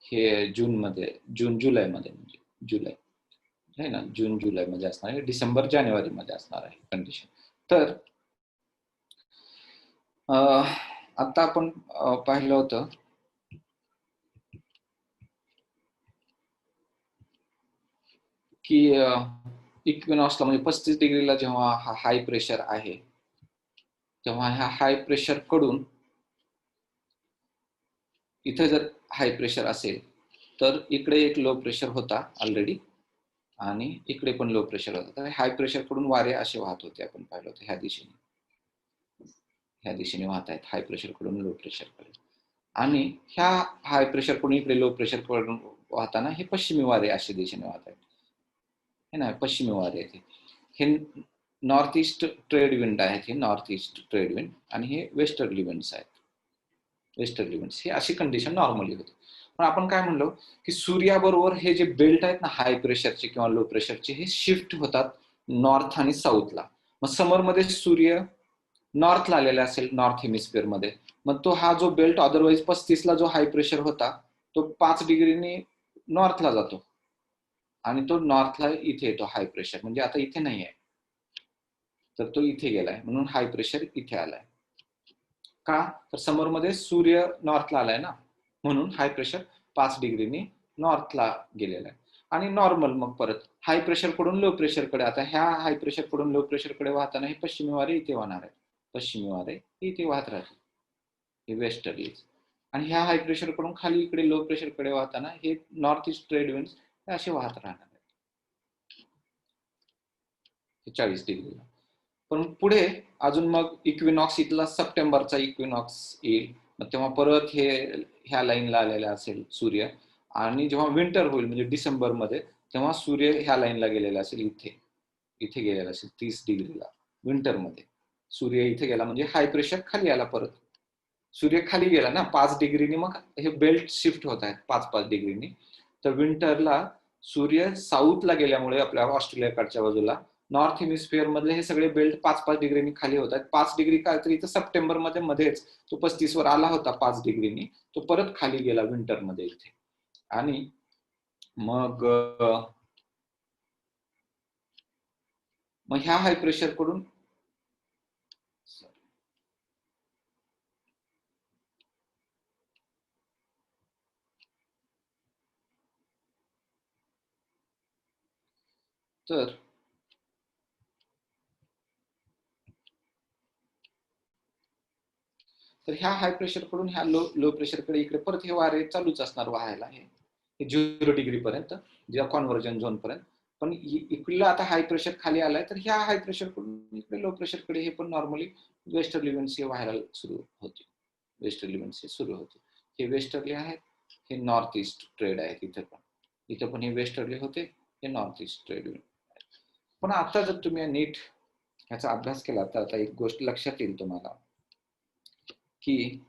हे जून मध्ये, जून जुलै मध्ये, म्हणजे जुलै आहे ना, जून जुलै मध्ये असणार आहे, डिसेंबर जानेवारी मध्ये असणार आहे कंडिशन. तर आता आपण पाहिलं होतं की इक्विनॉक्सला म्हणजे 35 डिग्रीला जेव्हा हा हाय प्रेशर आहे, तेव्हा ह्या हाय प्रेशर कडून इथे जर हाय प्रेशर असेल तर इकडे एक लो प्रेशर होता ऑलरेडी आणि इकडे पण लो प्रेशर होता. तर हाय प्रेशर कडून वारे असे वाहत होते, आपण पाहिलं होतं ह्या दिशेने वाहत आहेत हाय प्रेशर कडून लो प्रेशर कडे. आणि ह्या हाय प्रेशर कडून इकडे लो प्रेशर कडून वाहताना हे पश्चिमी वारे अशा दिशेने वाहत आहेत, हे ना, पश्चिमी वारे आहेत. हे नॉर्थ ईस्ट ट्रेड विंड आहेत, हे नॉर्थ ईस्ट ट्रेड विंड, आणि हे वेस्टर्ली विंड्स आहेत, वेस्टर्ली विंड्स. ही अशी कंडिशन नॉर्मली होती. पण आपण काय म्हणलो की सूर्याबरोबर हे जे बेल्ट आहेत ना हाय प्रेशरचे किंवा लो प्रेशरचे, हे शिफ्ट होतात नॉर्थ आणि साऊथला. मग समरमध्ये सूर्य नॉर्थला आलेला असेल, नॉर्थ हेमिस्फिअर मध्ये, मग तो हा जो बेल्ट अदरवाईज 35 ला जो हाय प्रेशर होता तो 5 डिग्रीनी नॉर्थला जातो आणि तो नॉर्थला इथे येतो हाय प्रेशर. म्हणजे आता इथे नाही आहे, तर तो इथे गेलाय, म्हणून हाय प्रेशर इथे आलाय. का तर समोरमध्ये सूर्य नॉर्थला आलाय ना, म्हणून हाय प्रेशर 5 डिग्रीनी नॉर्थला गेलेला आहे. आणि नॉर्मल मग परत हाय प्रेशर कडून लो प्रेशर कडे, आता ह्या हाय प्रेशर कडून लो प्रेशर कडे वाहताना हे पश्चिमी वारे इथे वाहणार आहे, पश्चिमी वारे इथे वाहत राहतील, हे वेस्टर्लीज. आणि ह्या हाय प्रेशर कडून खाली इकडे लो प्रेशर कडे वाहताना हे नॉर्थ ईस्ट ट्रेड विंड्स असे वाहत राहणार आहेत 40 डिग्रीला. पण पुढे अजून मग इक्विनॉक्स इथला सप्टेंबरचा इक्विनॉक्स येईल, मग तेव्हा परत हे ह्या लाईनला आलेला असेल सूर्य. आणि जेव्हा विंटर होईल म्हणजे डिसेंबर मध्ये, तेव्हा सूर्य ह्या लाईनला गेलेला असेल, इथे इथे गेलेला असेल 30 डिग्रीला विंटर मध्ये. सूर्य इथे गेला म्हणजे हाय प्रेशर खाली आला, परत सूर्य खाली गेला ना 5 डिग्रीनी, मग हे बेल्ट शिफ्ट होत आहेत 5-5 डिग्रीनी. तर विंटरला सूर्य साऊथला गेल्यामुळे आपल्या ऑस्ट्रेलियाकडच्या बाजूला नॉर्थ हेमिस्फिअर मधले हे सगळे बेल्ट 5-5 डिग्रीनी खाली होत आहेत. 5 डिग्री काय तर इथं सप्टेंबर मध्ये मध्येच तो 35 वर आला होता 5 डिग्रीनी, तो परत खाली गेला विंटर मध्ये इथे. आणि मग मग ह्या हाय प्रेशर कडून तर ह्या हाय प्रेशर कडून ह्या लो प्रेशर कडे इकडे परत हे वारे चालूच असणार वाहायला, हे 0 डिग्री पर्यंत, ज्या कॉन्व्हर्जन झोन पर्यंत. पण इकडला आता हाय प्रेशर खाली आलाय, तर ह्या हाय प्रेशर कडून इकडे लो प्रेशर कडे हे पण नॉर्मली वेस्टर्ली विंड्स हे व्हायला सुरू होते, वेस्टर्ली विंड्स हे सुरू होते. हे वेस्टर्ली आहेत, हे नॉर्थ ईस्ट ट्रेड आहे. इथे पण हे वेस्टर्ली होते, हे नॉर्थ ईस्ट ट्रेड विंड. पण आता जर तुम्ही नीट ह्याचा अभ्यास केला तर आता एक गोष्ट लक्षात येईल तुम्हाला की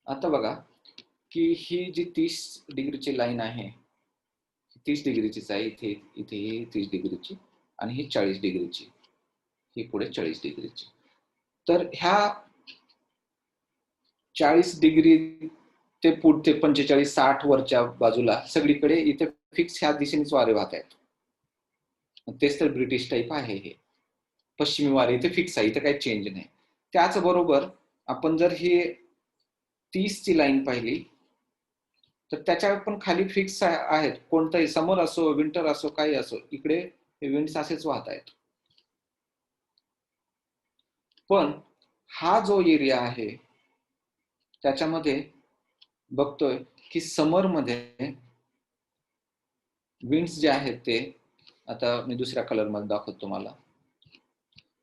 आता बघा की ही जी 30 डिग्रीची लाईन आहे, 30 डिग्रीचीच आहे, इथे इथे ही 30 डिग्रीची आणि ही 40 डिग्रीची, ही पुढे 40 डिग्रीची. तर ह्या 40 डिग्री ते पुढचे 45-60 वरच्या बाजूला सगळीकडे इथे फिक्स ह्या दिशेनेच वारे वाहत आहेत. तेच तर ब्रिटिश टाईप आहे हे. पश्चिमी वारे इथे फिक्स आहे, इथे काही चेंज नाही. त्याचबरोबर आपण जर ही 30 ची लाईन पाहिली तर त्याच्यावर पण खाली फिक्स आहेत. कोणताही समर असो, विंटर असो, काही असो, इकडे हे विंड्स असेच वाहत आहेत. पण हा जो एरिया आहे त्याच्यामध्ये बघतोय की समर मध्ये विंड्स जे आहेत ते, आता मी दुसऱ्या कलर मध्ये दाखवतो तुम्हाला.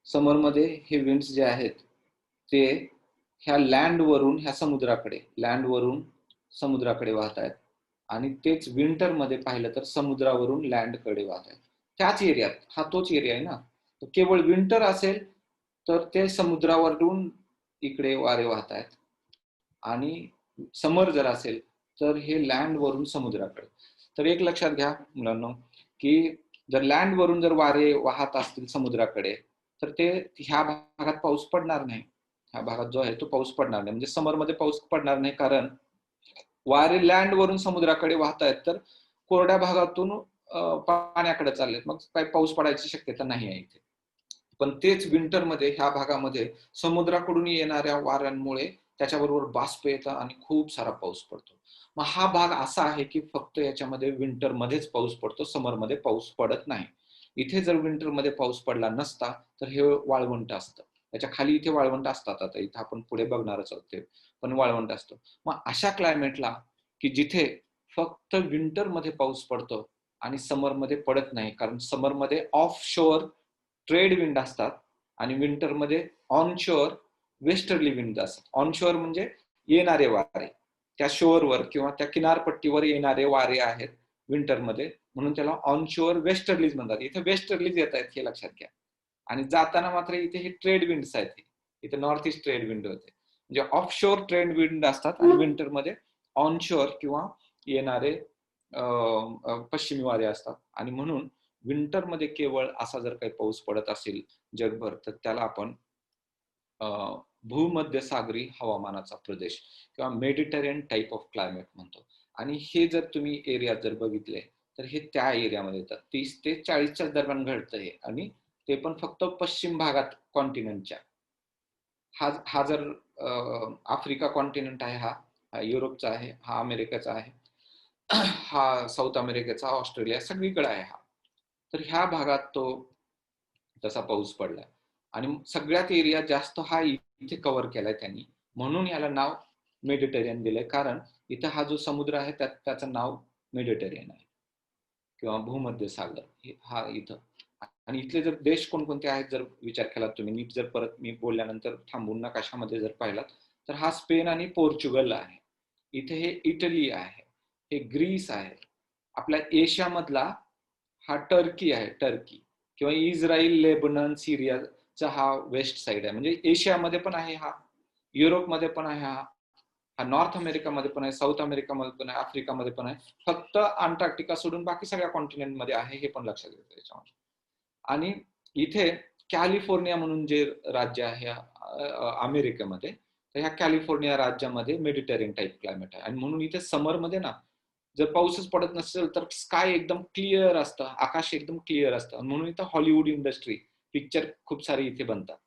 समर मध्ये हे विंड्स जे आहेत ते ह्या लँड वरून ह्या समुद्राकडे, लँड वरून समुद्राकडे वाहत आहेत. आणि तेच विंटर मध्ये पाहिलं तर समुद्रावरून लँड कडे वाहत आहेत. त्याच एरियात, हा तोच एरिया आहे ना. केवळ विंटर असेल तर ते समुद्रावरून इकडे वारे वाहत आहेत, आणि समर जर असेल तर हे लँड वरून समुद्राकडे. तर एक लक्षात घ्या मुलांनो, की जर लँड वरून जर वारे वाहत असतील समुद्राकडे तर ते ह्या भागात पाऊस पडणार नाही. ह्या भागात जो आहे तो पाऊस पडणार नाही, म्हणजे समर मध्ये पाऊस पडणार नाही, कारण वारे लँड वरून समुद्राकडे वाहत आहेत तर कोरड्या भागातून पाण्याकडे चाललेत, मग काही पाऊस पडायची शक्यता नाही आहे इथे. पण तेच विंटर मध्ये ह्या भागामध्ये समुद्राकडून येणाऱ्या वाऱ्यांमुळे त्याच्याबरोबर बाष्प येतं आणि खूप सारा पाऊस पडतो. मग हा भाग असा आहे की फक्त याच्यामध्ये विंटर मध्येच पाऊस पडतो, समर मध्ये पाऊस पडत नाही. इथे जर विंटर मध्ये पाऊस पडला नसता तर हे वाळवंट असतं. त्याच्या खाली इथे वाळवंट असतात, आता इथे आपण पुढे बघणारच आहोत ते, पण वाळवंट असतं. मग अशा क्लायमेटला की जिथे फक्त विंटर मध्ये पाऊस पडतो आणि समर मध्ये पडत नाही, कारण समर मध्ये ऑफ शोअर ट्रेड विंड असतात आणि विंटर मध्ये ऑन शोअर वेस्टर्ली विंड असतात. ऑन शोअर म्हणजे येणारे वारे, त्या शोअरवर किंवा त्या किनारपट्टीवर येणारे वारे आहेत विंटरमध्ये, म्हणून त्याला ऑन शोअर वेस्टर्लीज म्हणतात. इथे वेस्टर्लीज येत आहेत हे लक्षात घ्या. आणि जाताना मात्र इथे हे ट्रेड विंड्स आहेत, इथे नॉर्थ ईस्ट ट्रेड विंड होते, म्हणजे ऑफ शोअर ट्रेड विंड असतात आणि विंटरमध्ये ऑन शोअर किंवा येणारे पश्चिमी वारे असतात. आणि म्हणून विंटरमध्ये केवळ असा जर काही पाऊस पडत असेल जगभर तर त्याला आपण भूमध्य सागरी हवामानाचा प्रदेश किंवा मेडिटेरियन टाइप ऑफ क्लायमेट म्हणतो. आणि हे जर तुम्ही एरिया जर बघितले तर हे त्या एरियामध्ये येतात. 30 ते 40च्या दरम्यान घडतं हे, आणि ते पण फक्त पश्चिम भागात कॉन्टिनेंटच्या. हा जर आफ्रिका कॉन्टिनेंट आहे, हा युरोपचा आहे, हा अमेरिकेचा आहे, हा साऊथ अमेरिकेचा, ऑस्ट्रेलिया, सगळीकडे आहे हा. तर ह्या भागात तो तसा पाऊस पडलाय. आणि सगळ्यात एरिया जास्त हा इथे कव्हर केलाय त्यांनी, म्हणून याला नाव मेडिटेरियन दिलंय, कारण इथं हा जो समुद्र आहे त्याचं नाव मेडिटेरियन आहे किंवा भूमध्य सागर हा इथं. आणि इथले जर देश कोणकोणते आहेत जर विचार केला तुम्ही नीट, जर परत मी बोलल्यानंतर थांबून नकाशामध्ये जर पाहिलात तर हा स्पेन आणि पोर्चुगल आहे, इथे हे इटली आहे, हे ग्रीस आहे. आपल्या एशियामधला हा टर्की आहे, टर्की किंवा इस्रायल, लेबनन, सिरियाचा हा वेस्ट साइड आहे, म्हणजे एशियामध्ये पण आहे हा, युरोपमध्ये पण आहे हा, हा नॉर्थ अमेरिकामध्ये पण आहे, साऊथ अमेरिकामध्ये पण आहे, आफ्रिकामध्ये पण आहे. फक्त अंटार्क्टिका सोडून बाकी सगळ्या कॉन्टिनेंटमध्ये आहे, हे पण लक्षात घ्यायचं याच्यामध्ये. आणि इथे कॅलिफोर्निया म्हणून जे राज्य आहे अमेरिकेमध्ये, तर ह्या कॅलिफोर्निया राज्यामध्ये मेडिटेरियन टाइप क्लायमेट आहे. आणि म्हणून इथे समरमध्ये ना जर पाऊसच पडत नसेल तर स्काय एकदम क्लिअर असतं, आकाश एकदम क्लिअर असतं. म्हणून इथं हॉलिवूड इंडस्ट्री, पिक्चर खूप सारे इथे बनतात,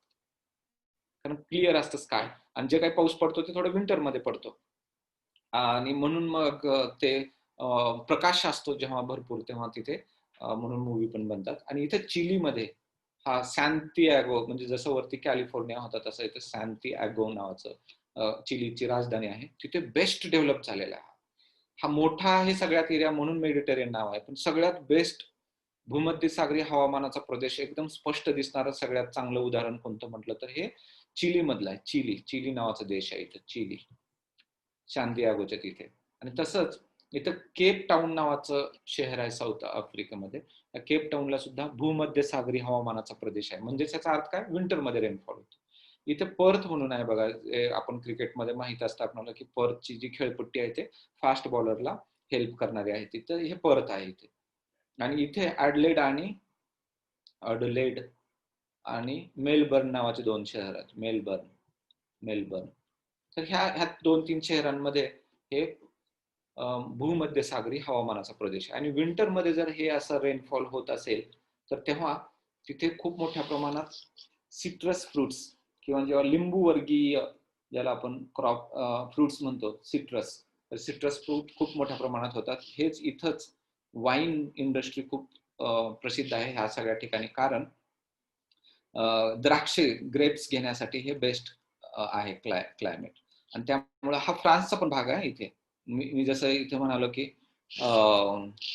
कारण क्लिअर असतं स्काय. आणि जे काही पाऊस पडतो ते थोडं विंटर मध्ये पडतो, आणि म्हणून मग ते प्रकाश असतो जेव्हा भरपूर तेव्हा तिथे म्हणून मूवी पण बनतात. आणि इथे चिलीमध्ये हा सॅन्टियागो, म्हणजे जसं वरती कॅलिफोर्निया होता तसं इथे सॅन्टियागो नावाचं चिलीची राजधानी आहे, तिथे बेस्ट डेव्हलप झालेला आहे. हा मोठा आहे सगळ्यात एरिया म्हणून मेडिटेरियन नाव आहे, पण सगळ्यात बेस्ट भूमध्य सागरी हवामानाचा प्रदेश, एकदम स्पष्ट दिसणारं सगळ्यात चांगलं उदाहरण कोणतं म्हटलं तर हे चिली मधलं आहे. चिली नावाचा देश आहे इथं, चिली, शांतियागोच्या तिथे. आणि तसंच इथं केप टाउन नावाचं शहर आहे साऊथ आफ्रिकेमध्ये, त्या केप टाउनला सुद्धा भूमध्य सागरी हवामानाचा प्रदेश आहे. म्हणजे त्याचा अर्थ काय, विंटरमध्ये रेनफॉल होतो. इथे पर्थ म्हणून आहे बघा, आपण क्रिकेटमध्ये माहित असतं आपल्याला की पर्थची जी खेळपट्टी आहे ते फास्ट बॉलरला हेल्प करणारी आहे, तिथं हे पर्थ आहे इथे. आणि इथे अडलेड आणि मेलबर्न नावाचे दोन शहर आहेत, मेलबर्न. तर ह्या 2-3 शहरांमध्ये हे भूमध्य सागरी हवामानाचा प्रदेश आहे. आणि विंटरमध्ये जर हे असं रेनफॉल होत असेल तर तेव्हा तिथे खूप मोठ्या प्रमाणात सिट्रस फ्रुट्स किंवा जेव्हा लिंबू वर्गीय, ज्याला आपण क्रॉप फ्रुट्स म्हणतो सिट्रस, तर सिट्रस फ्रूट खूप मोठ्या प्रमाणात होतात. हेच इथंच वाईन इंडस्ट्री खूप प्रसिद्ध आहे ह्या सगळ्या ठिकाणी, कारण द्राक्षे ग्रेप्स घेण्यासाठी हे बेस्ट आहे क्लायमेट. आणि त्यामुळे हा फ्रान्सचा पण भाग आहे इथे. मी जसं इथे म्हणालो की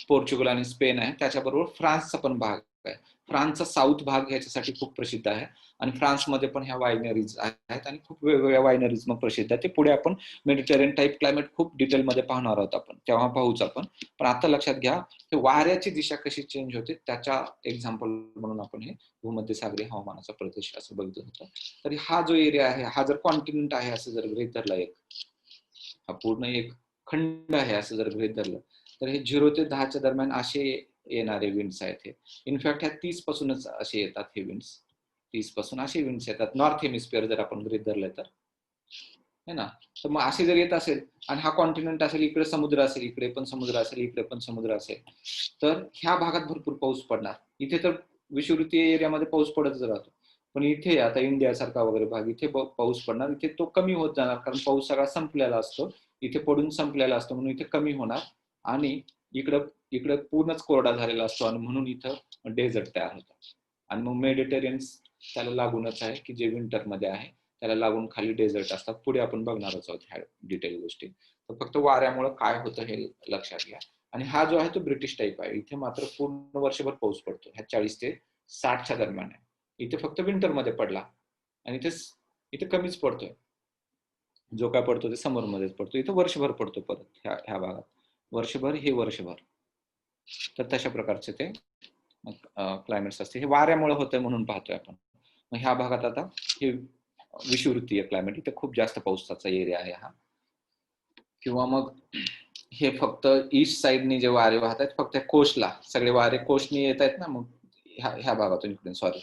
पोर्चुगल आणि स्पेन आहे, त्याच्याबरोबर फ्रान्सचा पण भाग आहे. फ्रान्सचा साऊथ भाग ह्याच्यासाठी खूप प्रसिद्ध आहे आणि फ्रान्समध्ये पण ह्या वायनरीज आहेत आणि खूप वेगवेगळ्या वायनरीज मग प्रसिद्ध आहे. ते पुढे आपण मेडिटेरियन टाईप क्लायमेट खूप डिटेलमध्ये पाहणार आहोत आपण, तेव्हा पाहूच आपण. पण आता लक्षात घ्या की वाऱ्याची दिशा कशी चेंज होते त्याच्या एक्झाम्पल म्हणून आपण हे भूमध्य सागरी हवामानाचा प्रदेश असं बघितलं होतं. तरी हा जो एरिया आहे हा जर कॉन्टिनेंट आहे असं जर गृहीत धरला, एक हा पूर्ण एक खंड आहे असं जर गृहीत धरलं, तर हे 0 ते 10च्या दरम्यान असे येणारे विंड्स आहेत. हे इनफॅक्ट ह्या 30 पासूनच असे येतात हे विंड्स. 30 पासून असे विंड्स येतात नॉर्थ हेमिस्फिअर जर आपण गृहीत धरलं तर, है ना. तर मग असे जर येत असेल आणि हा कॉन्टिनेंट असेल, इकडे समुद्र असेल, इकडे पण समुद्र असेल, इकडे पण समुद्र असेल, तर ह्या भागात भरपूर पाऊस पडणार. इथे तर विषुवृत्तीय एरियामध्ये पाऊस पडतच राहतो, पण इथे आता इंडिया सारखा वगैरे भाग, इथे पाऊस पडणार. इथे तो कमी होत जाणार कारण पाऊस सगळा संपलेला असतो, इथे पडून संपलेला असतो, म्हणून इथे कमी होणार. आणि इकडं इकडं पूर्णच कोरडा झालेला असतो आणि म्हणून इथं डेझर्ट तयार होतं. आणि मग मेडिटेरियन त्याला लागूनच आहे की जे विंटरमध्ये आहे त्याला लागून खाली डेझर्ट असतात. पुढे आपण बघणारच आहोत ह्या डिटेल गोष्टी. तर फक्त वाऱ्यामुळे काय होतं हे लक्षात घ्या. आणि हा जो आहे तो ब्रिटिश टाईप आहे. इथे मात्र पूर्ण वर्षभर पाऊस पडतो, ह्या 40 ते 60च्या दरम्यान आहे. इथे फक्त विंटरमध्ये पडला आणि इथे कमीच पडतोय. जो काय पडतो ते समरमध्येच पडतो. इथे वर्षभर पडतो परत ह्या भागात, वर्षभर हे वर्षभर. तर तशा प्रकारचे ते क्लायमेट्स असते. हे वाऱ्यामुळे होतंय म्हणून पाहतोय आपण. मग ह्या भागात आता हे विषुवृत्तीय क्लायमेट, इथे खूप जास्त पावसाचा एरिया आहे हा. किंवा मग हे फक्त ईस्ट साइडने जे वारे वाहत आहेत, फक्त कोस्टला सगळे वारे कोस्टने येत आहेत ना, मग ह्या भागातून इकडून सॉरी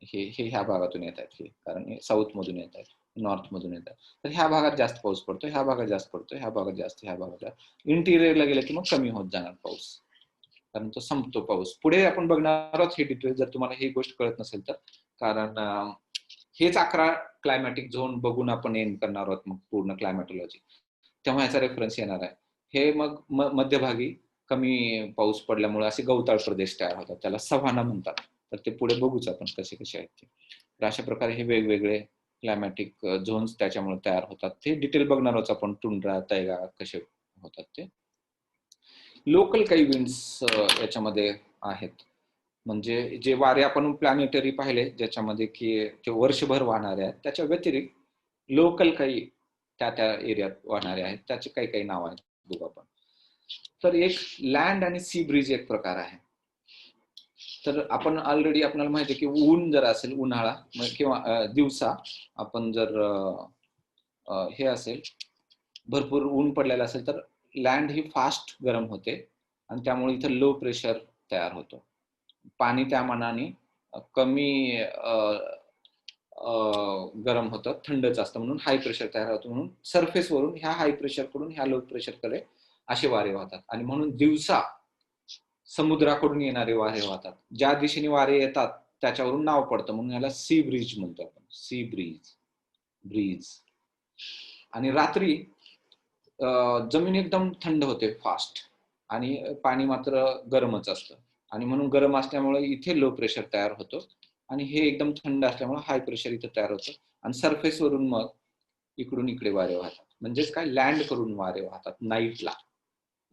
हे ह्या भागातून येत आहेत, हे कारण साऊथ मधून येत आहेत, नॉर्थ मधून येत आहेत. तर ह्या भागात जास्त पाऊस पडतो, ह्या भागात जास्त पडतो, ह्या भागात जास्त, ह्या भागात जास्त. इंटिरियरला गेलं की मग कमी होत जाणार पाऊस, कारण तो संपतो पाऊस. पुढे आपण बघणार आहोत हे डिटेल, जर तुम्हाला ही गोष्ट कळत नसेल तर. कारण हेच 11 क्लायमॅटिक झोन बघून आपण एंड करणार आहोत मग पूर्ण क्लायमॅटोलॉजी, तेव्हा याचा रेफरन्स येणार आहे. हे मग मध्यभागी कमी पाऊस पडल्यामुळे असे गवताळ प्रदेश तयार होतात, त्याला सव्हाना म्हणतात. तर ते पुढे बघूच आपण कसे कसे आहेत ते. तर अशा प्रकारे हे वेगवेगळे क्लायमॅटिक झोन्स त्याच्यामुळे तयार होतात. ते डिटेल बघणार आहोत आपण, टुंड्रा तैगा कसे होतात ते. लोकल काही विंड्स याच्यामध्ये आहेत, म्हणजे जे वारे आपण प्लॅनेटरी पाहिले ज्याच्यामध्ये की ते वर्षभर वाहणारे आहेत, त्याच्या व्यतिरिक्त लोकल काही त्या त्या एरियात वाहणारे आहेत, त्याचे काही काही नाव आहेत बघू आपण. तर एक लँड आणि सी ब्रीज एक प्रकार आहे. तर आपण ऑलरेडी आपल्याला माहिती आहे की ऊन जर असेल, उन्हाळा किंवा दिवसा आपण जर हे असेल भरपूर ऊन पडलेलं असेल तर लँड ही फास्ट गरम होते आणि त्यामुळे इथं लो प्रेशर तयार होतो. पाणी त्या मानाने कमी गरम होतं, थंडच असतं, म्हणून हाय प्रेशर तयार होतं. म्हणून सरफेस वरून ह्या हाय प्रेशर कडून ह्या लो प्रेशरकडे असे वारे वाहतात. आणि म्हणून दिवसा समुद्राकडून येणारे वारे वाहतात. ज्या दिशेने वारे येतात त्याच्यावरून नाव पडतं, म्हणून याला सी ब्रीज म्हणतो आपण, सी ब्रीज. आणि रात्री जमीन एकदम थंड होते फास्ट आणि पाणी मात्र गरमच असतं, आणि म्हणून गरम असल्यामुळे इथे लो प्रेशर तयार होतो आणि हे एकदम थंड असल्यामुळे हाय प्रेशर इथे तयार होतं. आणि सरफेस वरून मग इकडून इकडे वारे वाहतात, म्हणजेच काय लँड करून वारे वाहतात नाईटला,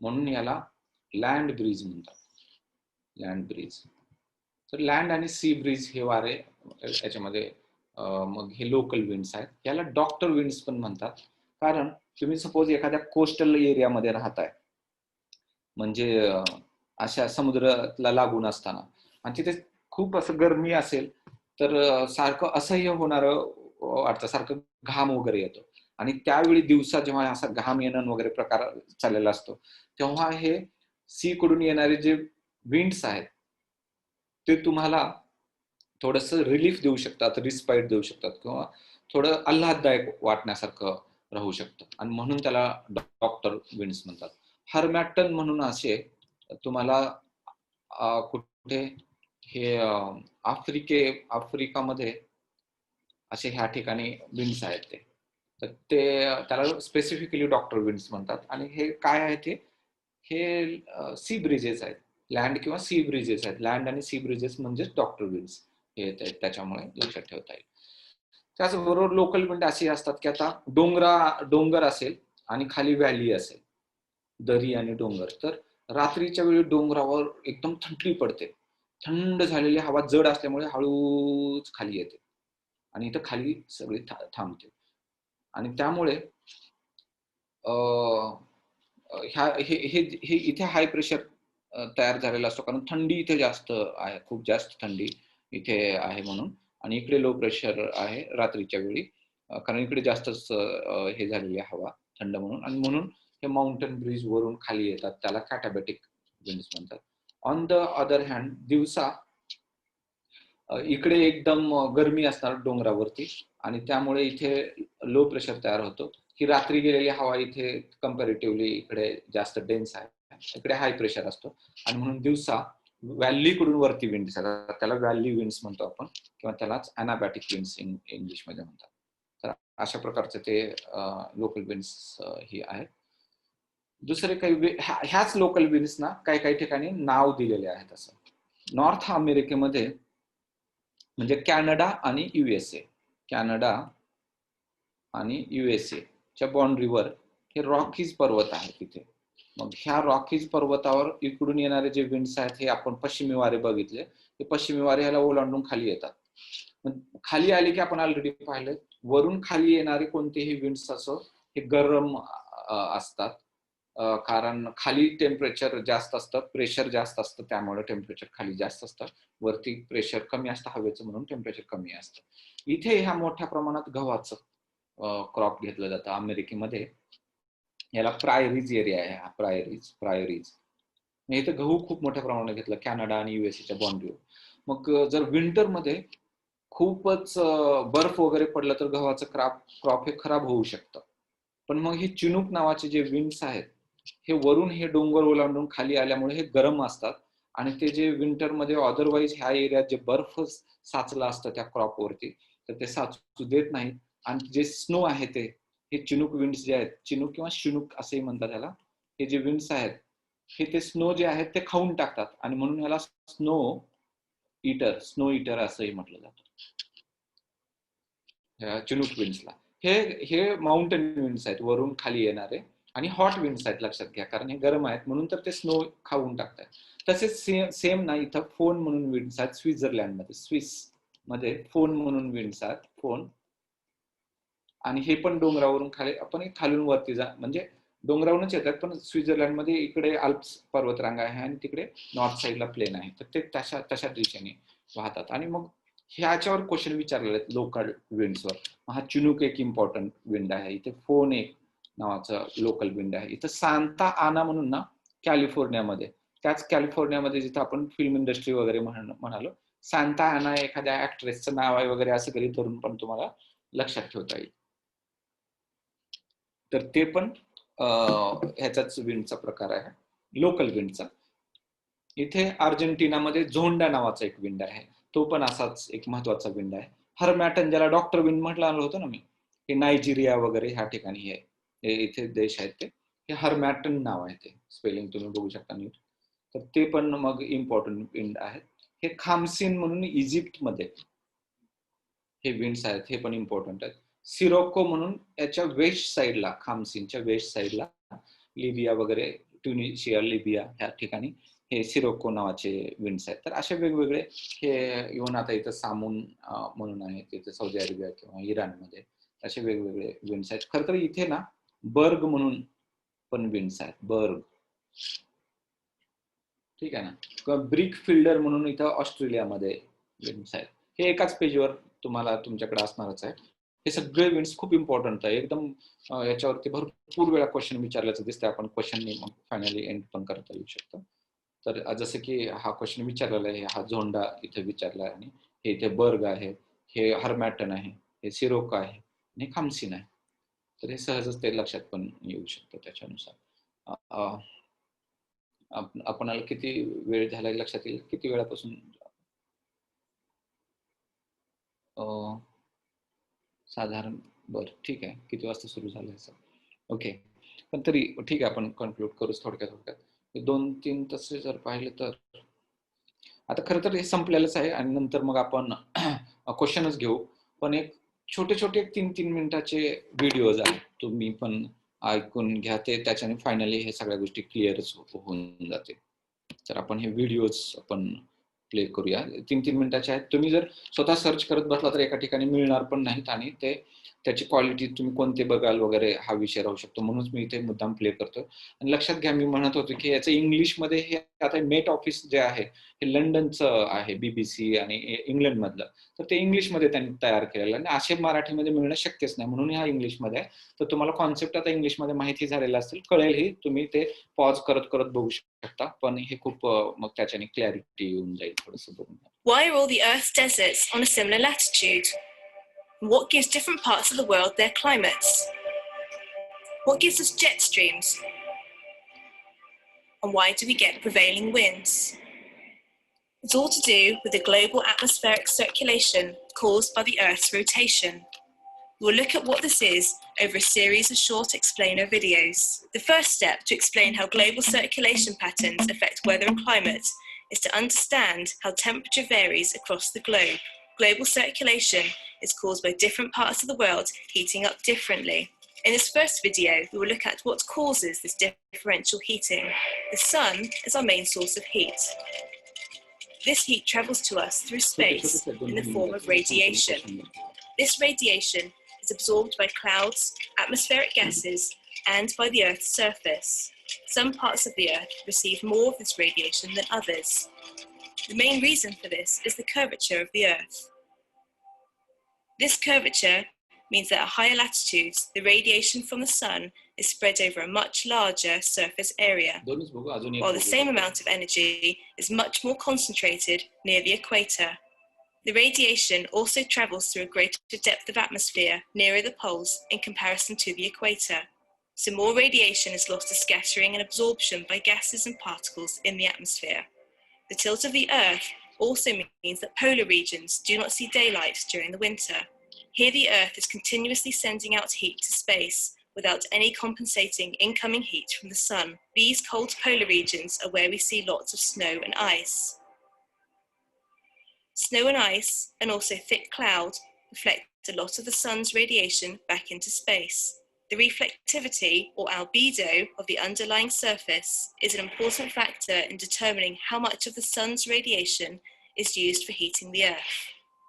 म्हणून याला लँड ब्रीज म्हणतात, लँड ब्रीज. तर लँड आणि सी ब्रीज हे वारे याच्यामध्ये मग हे लोकल विंड्स आहेत. याला डॉक्टर विंड्स पण म्हणतात, कारण तुम्ही सपोज एखाद्या कोस्टल एरियामध्ये राहताय, म्हणजे अशा समुद्राला लागून असताना, आणि तिथे खूप असं गरमी असेल तर सारखं असह्य होणारं वाटतं, सारखं घाम वगैरे येतो. आणि त्यावेळी दिवसा जेव्हा असा घाम येणं वगैरे प्रकार चाललेला असतो, तेव्हा हे सी कडून येणारे जे विंड्स आहेत ते तुम्हाला थोडंसं रिलीफ देऊ शकतात, रिस्पाईट देऊ शकतात, किंवा थोडं आल्हाददायक वाटण्यासारखं राहू शकतं आणि म्हणून त्याला डॉक्टर विंड्स म्हणतात. हर्मॅटन म्हणून असे तुम्हाला कुठे हे आफ्रिकामध्ये असे ह्या ठिकाणी विंड्स आहेत ते. तर ते त्याला स्पेसिफिकली डॉक्टर विंड्स म्हणतात. आणि हे काय आहे ते, हे सी ब्रिजेस आहेत, लँड किंवा सी ब्रिजेस आहेत. लँड आणि सी ब्रिजेस म्हणजेच डॉक्टर विंड्स हे त्याच्यामुळे लक्षात ठेवता येईल. त्याचबरोबर लोकल विंड अशी असतात की आता डोंगर असेल आणि खाली व्हॅली असेल, दरी आणि डोंगर, तर रात्रीच्या वेळी डोंगरावर एकदम थंडी पडते. थंड झालेली हवा जड असल्यामुळे हळूच खाली येते आणि इथं खाली सगळी थांबते. आणि त्यामुळे हे इथे हाय प्रेशर तयार झालेला असतो, कारण थंडी इथे जास्त आहे, खूप जास्त थंडी इथे आहे म्हणून. आणि इकडे लो प्रेशर आहे रात्रीच्या वेळी, कारण इकडे जास्तच हे झालेली हवा थंड म्हणून. आणि म्हणून हे माउंटन ब्रिज वरून खाली येतात, त्याला कॅटाबॅटिक विंड्स म्हणतात. ऑन द अदर हँड दिवसा इकडे एकदम गरमी असणार डोंगरावरती आणि त्यामुळे इथे लो प्रेशर तयार होतो. ही रात्री गेलेली हवा इथे कंपॅरेटिव्हली इकडे जास्त डेन्स आहे, इकडे हाय प्रेशर असतो. आणि म्हणून दिवसा व्हॅलीकडून वरती विंड्स येतात, त्याला व्हॅली विंड्स म्हणतो आपण, किंवा त्यालाच अनाबॅटिक विंड्स इंग्लिशमध्ये म्हणतात. तर अशा प्रकारचे ते लोकल विंड्स ही आहेत. दुसरे काही ह्याच लोकल विंड्सना काही काही ठिकाणी नाव दिलेले आहेत. असं नॉर्थ अमेरिकेमध्ये म्हणजे कॅनडा आणि युएसए, कॅनडा आणि युएसए च्या बाउंड्रीवर हे रॉकीज पर्वत आहे तिथे. मग ह्या रॉकीज पर्वतावर इकडून येणारे जे विंड्स आहेत, हे आपण पश्चिमी वारे बघितले, हे पश्चिमी वारे ह्याला ओलांडून खाली येतात. खाली आले की आपण ऑलरेडी पाहिलं, वरून खाली येणारे कोणतेही विंड्स असो हे गरम असतात, कारण खाली टेम्परेचर जास्त असतं, प्रेशर जास्त असतं, त्यामुळे टेम्परेचर खाली जास्त असतं. वरती प्रेशर कमी असतं हवेचं, म्हणून टेम्परेचर कमी असतं. इथे ह्या मोठ्या प्रमाणात गव्हाचं क्रॉप घेतलं जातं अमेरिकेमध्ये. याला प्रायरीज एरिया आहे, हा प्रायरीज. इथं गहू खूप मोठ्या प्रमाणात घेतलं कॅनडा आणि युएसएच्या बाउंड्रीवर. मग जर विंटरमध्ये खूपच बर्फ वगैरे पडलं तर गव्हाचं क्रॉप हे खराब होऊ शकतं. पण मग हे चिनूक नावाचे जे विंड्स आहेत, हे वरून हे डोंगर ओलांडून खाली आल्यामुळे हे गरम असतात. आणि ते जे विंटरमध्ये अदरवाईज ह्या एरियात जे बर्फ साचलं असतं त्या क्रॉपवरती, तर ते साचू देत नाहीत. आणि जे स्नो आहे हे चिनूक विंड्स जे आहेत, चिनूक किंवा शिनूक असंही म्हणतात त्याला, हे जे विंड्स आहेत हे ते स्नो जे आहेत ते खाऊन टाकतात. आणि म्हणून ह्याला स्नो इटर असंही म्हटलं जातं चिनूक विंड्सला. हे माउंटेन विंड्स आहेत, वरून खाली येणारे, आणि हॉट विंड्स आहेत लक्षात घ्या, कारण हे गरम आहेत म्हणून तर ते स्नो खाऊन टाकतात. तसेच सेम ना इथं फोन म्हणून विंड्स आहेत स्वित्झर्लंडमध्ये, स्विस मध्ये फोन म्हणून विंड्स आहेत, फोन. आणि हे पण डोंगरावरून खाली, आपण खालून वरती जा म्हणजे डोंगरावरूनच येतात, पण स्वित्झर्लंडमध्ये इकडे अल्प्स पर्वतरांगा आहे आणि तिकडे नॉर्थ साईडला प्लेन आहे, तर ते तशा दिशेने वाहतात. आणि मग ह्याच्यावर क्वेश्चन विचारलेले आहेत लोकल विंड्सवर. हा चिनूक एक इम्पॉर्टंट विंड आहे, इथे फोन एक नावाचं लोकल विंड आहे. इथं सांता आना म्हणून ना कॅलिफोर्नियामध्ये, त्याच कॅलिफोर्नियामध्ये जिथं आपण फिल्म इंडस्ट्री वगैरे म्हणालो, सांता आना एखाद्या ऍक्ट्रेसचं नाव आहे वगैरे, असं कधी धरून पण तुम्हाला लक्षात ठेवता येईल. तर ते पण ह्याचाच विंडचा प्रकार आहे, लोकल विंडचा. इथे अर्जेंटिनामध्ये झोंडा नावाचा एक विंड आहे, तो पण असाच एक महत्वाचा विंड आहे. हरमॅटन ज्याला डॉक्टर विंड म्हटलं होतं ना मी, हे नायजेरिया वगैरे ह्या ठिकाणी हे इथे देश आहेत ते. हे हरमॅटन नाव आहे, ते स्पेलिंग तुम्ही बघू शकता नीट. तर ते पण मग इम्पॉर्टंट विंड आहेत. हे खामसीन म्हणून इजिप्तमध्ये हे विंड्स आहेत, हे पण इम्पॉर्टंट आहेत. सिरोको म्हणून याच्या वेस्ट साईडला, खामसीनच्या वेस्ट साईडला, लिबिया वगैरे, ट्युनिशिया, लिबिया ह्या ठिकाणी हे सिरोको नावाचे विंड्स आहेत. तर असे वेगवेगळे हे इव्हन आता इथं सामून म्हणून आहे, तिथे सौदी अरेबिया किंवा इराणमध्ये असे वेगवेगळे विंड्स आहेत. खरं तर इथे ना बर्ग म्हणून पण विंड्स आहेत, बर्ग, ठीक आहे ना. किंवा ब्रिक फिल्डर म्हणून इथं ऑस्ट्रेलियामध्ये विंड्स आहेत. हे एकाच पेजवर तुम्हाला तुमच्याकडे असणारच आहे. हे सगळे विंड्स खूप इम्पॉर्टंट आहे एकदम. याच्यावरती भरपूर वेळा क्वेश्चन विचारल्याचं दिसतं, आपण क्वेश्चनने मग फायनली एंड पण करता येऊ शकतं. तर जसं की हा क्वेश्चन विचारलेला आहे, हा झोंडा इथे विचारला आहे, आणि हे इथे बर्ग आहे, हे हरमॅटन आहे, हे सिरोका आहे, आणि खामसीन आहे. तर हे सहजच ते लक्षात पण येऊ शकतं त्याच्यानुसार. आपणाला किती वेळ झाला लक्षात येईल, किती वेळापासून साधारण? बरं, ठीक आहे. किती वाजता सुरू झालं ह्याचं? ओके. पण तरी ठीक आहे, आपण कन्क्लूड करूच थोडक्यात. 2-3 तास जर पाहिलं तर आता खरं तर हे संपलेलंच आहे आणि नंतर मग आपण क्वेश्चनच घेऊ. पण एक छोटे-छोटे 3-3 मिनिटाचे व्हिडिओज आहेत. तुम्ही पण ऐकून घ्या ते. त्याच्याने फायनली हे सगळ्या गोष्टी क्लिअरच होऊन जातील. तर आपण हे व्हिडिओज आपण प्ले करूया. 3-3 मिनिटाचे आहेत. तुम्ही जर स्वतः सर्च करत बसला तर एका ठिकाणी मिळणार पण नाहीत आणि ते त्याची क्वालिटी तुम्ही कोणते बघाल वगैरे हा विषय राहू शकतो. म्हणूनच मी इथे मुद्दाम प्ले करतोय. आणि लक्षात घ्या, मी म्हणत होतो की याचं इंग्लिशमध्ये हे आता मेट ऑफिस जे आहे हे लंडनचं आहे, BBC आणि इंग्लंडमधलं. तर ते इंग्लिशमध्ये त्यांनी तयार केलेलं आणि असे मराठीमध्ये मिळणं शक्यच नाही, म्हणून हा इंग्लिशमध्ये आहे. तर तुम्हाला कॉन्सेप्ट आता इंग्लिशमध्ये माहिती झालेला असेल, कळेलही. तुम्ही ते पॉज करत करत बघू शकता. पण हे खूप मग त्याच्याने क्लॅरिटी येऊन जाईल थोडंसं बघून. Why are all the Earth's deserts on a similar latitude? What gives different parts of the world their climates? What gives us jet streams? And why do we get prevailing winds? It's all to do with the global atmospheric circulation caused by the Earth's rotation. We'll look at what this is over a series of short explainer videos. The first step to explain how global circulation patterns affect weather and climate is to understand how temperature varies across the globe. Global circulation is caused by different parts of the world heating up differently. In this first video, we will look at what causes this differential heating. The sun is our main source of heat. This heat travels to us through space in the form of radiation. This radiation is absorbed by clouds, atmospheric gases, and by the Earth's surface. Some parts of the Earth receive more of this radiation than others. The main reason for this is the curvature of the Earth. This curvature means that at higher latitudes, the radiation from the sun is spread over a much larger surface area, while the same amount of energy is much more concentrated near the equator. The radiation also travels through a greater depth of atmosphere nearer the poles in comparison to the equator. So more radiation is lost to scattering and absorption by gases and particles in the atmosphere. The tilt of the Earth also means that polar regions do not see daylight during the winter. Here the Earth is continuously sending out heat to space without any compensating incoming heat from the sun. These cold polar regions are where we see lots of snow and ice. Snow and ice, and also thick cloud, reflect a lot of the sun's radiation back into space. The reflectivity, or albedo, of the underlying surface is an important factor in determining how much of the sun's radiation is used for heating the Earth.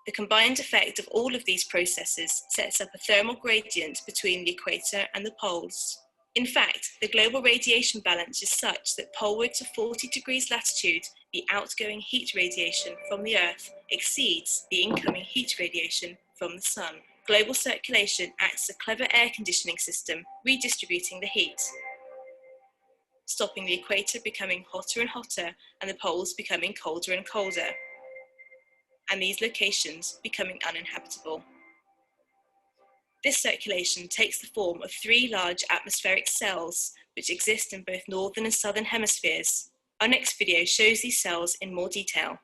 The combined effect of all of these processes sets up a thermal gradient between the equator and the poles. In fact, the global radiation balance is such that polewards of 40 degrees latitude, the outgoing heat radiation from the Earth exceeds the incoming heat radiation from the sun. Global circulation acts as a clever air conditioning system, redistributing the heat, stopping the equator becoming hotter and hotter and the poles becoming colder and colder, and these locations becoming uninhabitable. This circulation takes the form of 3 large atmospheric cells, which exist in both northern and southern hemispheres. Our next video shows these cells in more detail.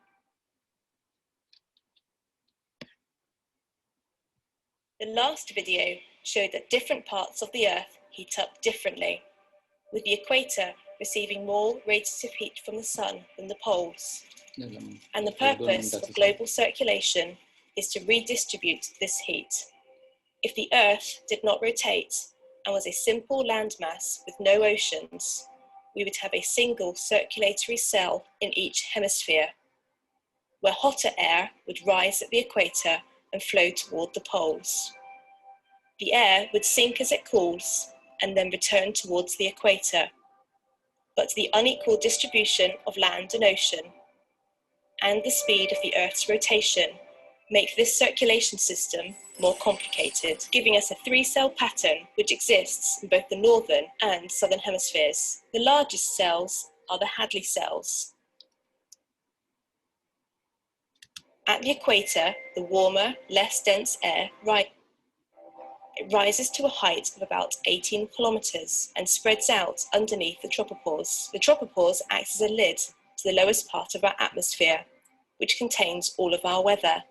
The last video showed that different parts of the Earth heat up differently, with the equator receiving more radiative heat from the sun than the poles. And the purpose of global circulation is to redistribute this heat. If the Earth did not rotate and was a simple landmass with no oceans, we would have a single circulatory cell in each hemisphere, where hotter air would rise at the equator and flow toward the poles. The air would sink as it cools and then return towards the equator. But the unequal distribution of land and ocean and the speed of the Earth's rotation make this circulation system more complicated, giving us a 3-cell pattern which exists in both the northern and southern hemispheres. The largest cells are the Hadley cells. At the equator, the warmer, less dense air rises. It rises to a height of about 18 kilometers and spreads out underneath the tropopause. The tropopause acts as a lid to the lowest part of our atmosphere, which contains all of our weather.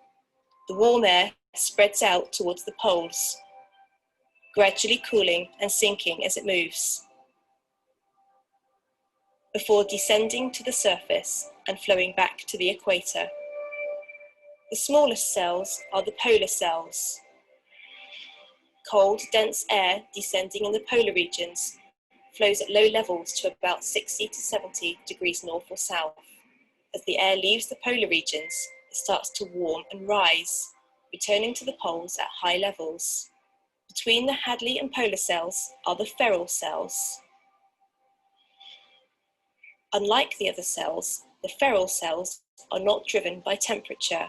The warm air spreads out towards the poles, gradually cooling and sinking as it moves, before descending to the surface and flowing back to the equator. The smallest cells are the polar cells. Cold, dense air descending in the polar regions flows at low levels to about 60 to 70 degrees north or south. As the air leaves the polar regions, it starts to warm and rise, returning to the poles at high levels. Between the Hadley and polar cells are the ferrule cells. Unlike the other cells, the ferrule cells are not driven by temperature.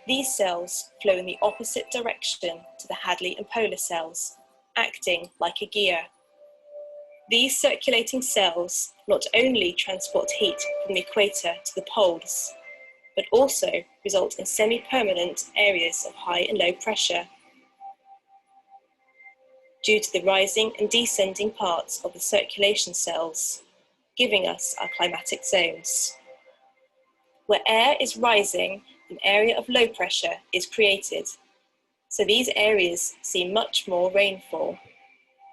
These cells flow in the opposite direction to the Hadley and polar cells, acting like a gear. These circulating cells not only transport heat from the equator to the poles, but also result in semi-permanent areas of high and low pressure due to the rising and descending parts of the circulation cells, giving us our climatic zones. Where air is rising, an area of low pressure is created, so these areas see much more rainfall.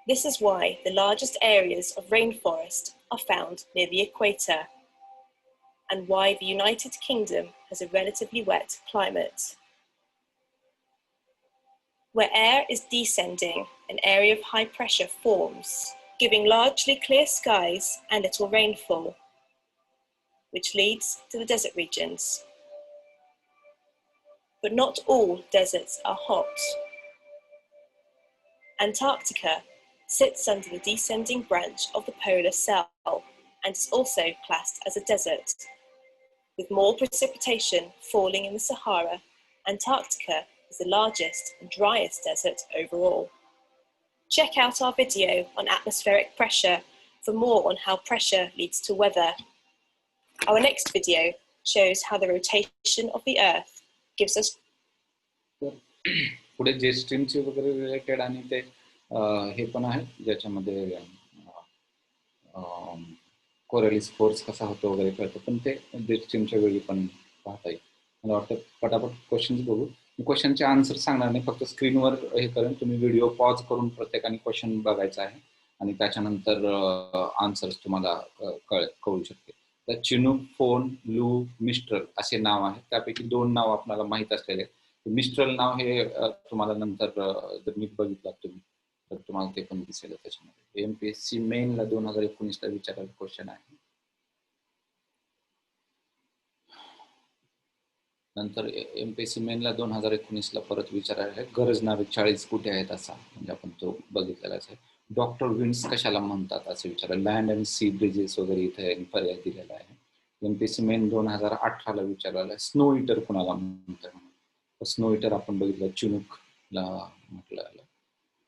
This is why the largest areas of rainforest are found near the equator, and why the United Kingdom has a relatively wet climate. Where air is descending, an area of high pressure forms, giving largely clear skies and little rainfall, which leads to the desert regions. But not all deserts are hot. Antarctica sits under the descending branch of the polar cell and is also classed as a desert. With more precipitation falling in the Sahara, Antarctica is the largest and driest desert overall. Check out our video on atmospheric pressure for more on how pressure leads to weather. Our next video shows how the rotation of the Earth gives us. पुढे जे स्ट्रीमचे वगैरे related आणि ते हे पण आहे ज्याच्यामध्ये कोरॅलिस force कसा होतो वगैरे कळतं, पण ते जे स्ट्रीमच्या वेळी पण पाहता येईल. मला वाटतं पटापट क्वेश्चन्स बघू. मी क्वेश्चनचे आन्सर सांगणार नाही, फक्त स्क्रीनवर हे करेन. तुम्ही व्हिडिओ पॉज करून प्रत्येकाने क्वेश्चन बघायचा आहे आणि त्याच्यानंतर आन्सर्स तुम्हाला कळू शकते. तर चिनूक, फोन, लू, मिस्ट्रल असे नाव आहेत. त्यापैकी 2 नाव आपल्याला माहीत असलेले. मिस्ट्रल नाव हे तुम्हाला नंतर जर नीट बघितलं तुम्ही तर तुम्हाला ते पण दिसेल त्याच्यामध्ये. एमपीएससी मेनला 2019ला विचारलेला क्वेश्चन आहे. नंतर एमपीएससी मेनला 2019ला परत विचारायला आहे, गरज नाविक 40 कुठे आहेत असा, म्हणजे आपण तो बघितलेलाच आहे. डॉक्टर विंड्स कशाला म्हणतात असं विचारलं. लँड अँड सी ब्रिजेस वगैरे इथे पर्याय दिलेला आहे. एमपीएससी मेन 2018ला विचारलेला आहे, स्नो ईटर कुणाला म्हणतात. स्नो ईटर आपण बघितलं, चिनूकला म्हटलं.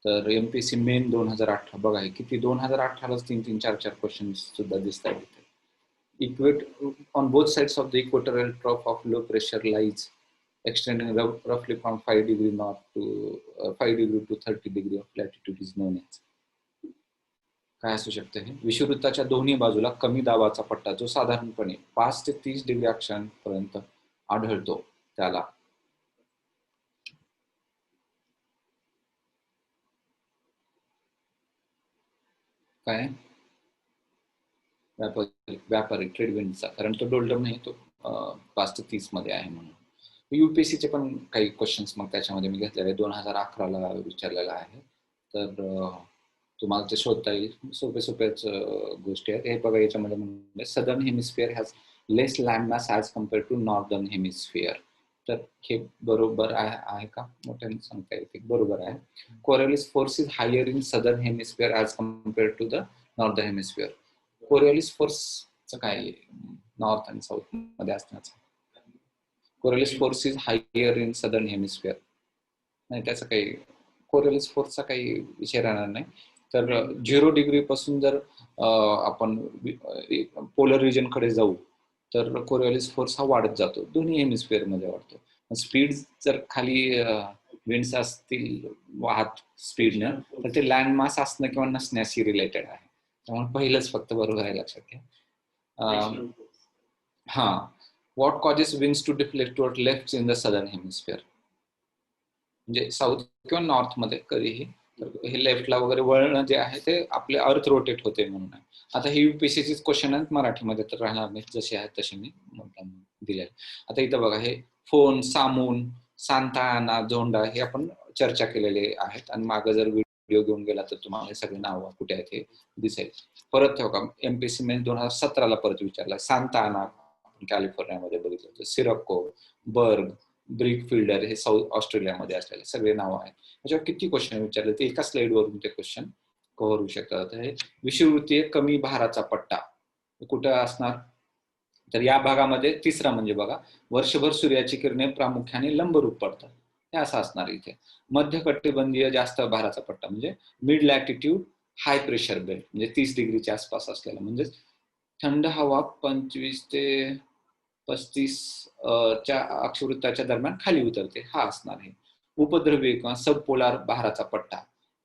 तर एमपीएससी मेन 2018 बघा, किती 2018लाच 3-3, 4-4 क्वेश्चन सुद्धा दिसतात इथे. On both sides of the equatorial trough of low pressure lies, extending roughly from 5 degree north to 5 degree to 30 degree of latitude is known as. काय असू शकते हे? विषुववृत्ताच्या दोन्ही बाजूला कमी दाबाचा पट्टा जो साधारणपणे 5 ते 30 डिग्री अक्षांपर्यंत आढळतो त्याला काय? व्यापारी ट्रेड विंडचा, कारण तो डोल्डम नाही, तो 5 ते 30 मध्ये आहे म्हणून. यूपीएससीचे पण काही क्वेश्चन्स मग त्याच्यामध्ये मी घेतलेले 2011ला विचारलेला आहे. तर तुम्हाला ते शोधता येईल. सोप्याच गोष्टी आहेत हे बघा. याच्यामध्ये म्हणजे southern hemisphere has less land mass as compared to northern hemisphere. तर हे बरोबर आहे का? मोठ्याने सांगता येते बरोबर आहे. Coriolis force is higher in southern hemisphere as compared to the northern hemisphere. Coriolis फोर्सचं काय नॉर्थ आणि साऊथ मध्ये असण्याचं? Coriolis force is higher in southern hemisphere नाही, त्याचं काही कोरॅलिस फोर्सचा काही विषय राहणार नाही. तर 0 डिग्री पासून जर आपण पोलर रिजन कडे जाऊ तर कोरॅलिस फोर्स हा वाढत जातो, दोन्ही हेमिस्फिअर मध्ये वाढतो. स्पीड जर खाली विंड्स असतील वाहत स्पीडनं, तर ते लँड मास असणं किंवा नसण्याशी रिलेटेड आहे. त्यामुळे पहिलंच फक्त बरोबर आहे, लक्षात घ्या. हा, what causes winds to deflect toward left in the southern hemisphere, म्हणजे साऊथ किंवा नॉर्थ मध्ये कधीही हे लेफ्टला वगैरे वळणं जे आहे ते आपले अर्थ रोटेट होते म्हणून आहे. आता हे युपीएससीचीच क्वेश्चन आहेत, मराठीमध्ये तर राहणार नाही, जसे आहेत तसे मी दिले. आता इथं बघा, हे फोन, सामून, सांता आना, झोंडा हे आपण चर्चा केलेले आहेत, आणि मागे जर व्हिडिओ घेऊन गेला तर तुम्हाला हे सगळे नाव कुठे आहेत हे दिसेल. परत ठेव का, एमपीएससी मेन 2017ला परत विचारला. सांता आना कॅलिफोर्नियामध्ये बघितलं होतं, सिरक्को, बर्ग, ब्रिक फिल्डर हे साऊथ ऑस्ट्रेलियामध्ये असलेले सगळे नाव आहेत. त्याच्यावर किती क्वेश्चन विचारले ते एका स्लाइडवरून ते क्वेश्चन कव्हर होऊ शकतात. हे विषुववृत्तीय कमी भाराचा पट्टा कुठं असणार, तर या भागामध्ये तिसरा म्हणजे बघा, वर्षभर सूर्याची किरणे प्रामुख्याने लंबरूप पडतात, हे असं असणार इथे. मध्य कटिबंधीय जास्त भाराचा पट्टा म्हणजे mid latitude high pressure belt, म्हणजे 30 डिग्रीच्या आसपास असलेला, म्हणजे थंड हवा 25 ते 35 च्या अक्षवृत्ताच्या दरम्यान खाली उतरते, हा असणार आहे. उपद्रवी किंवा सबपोलार भाराचा पट्टा,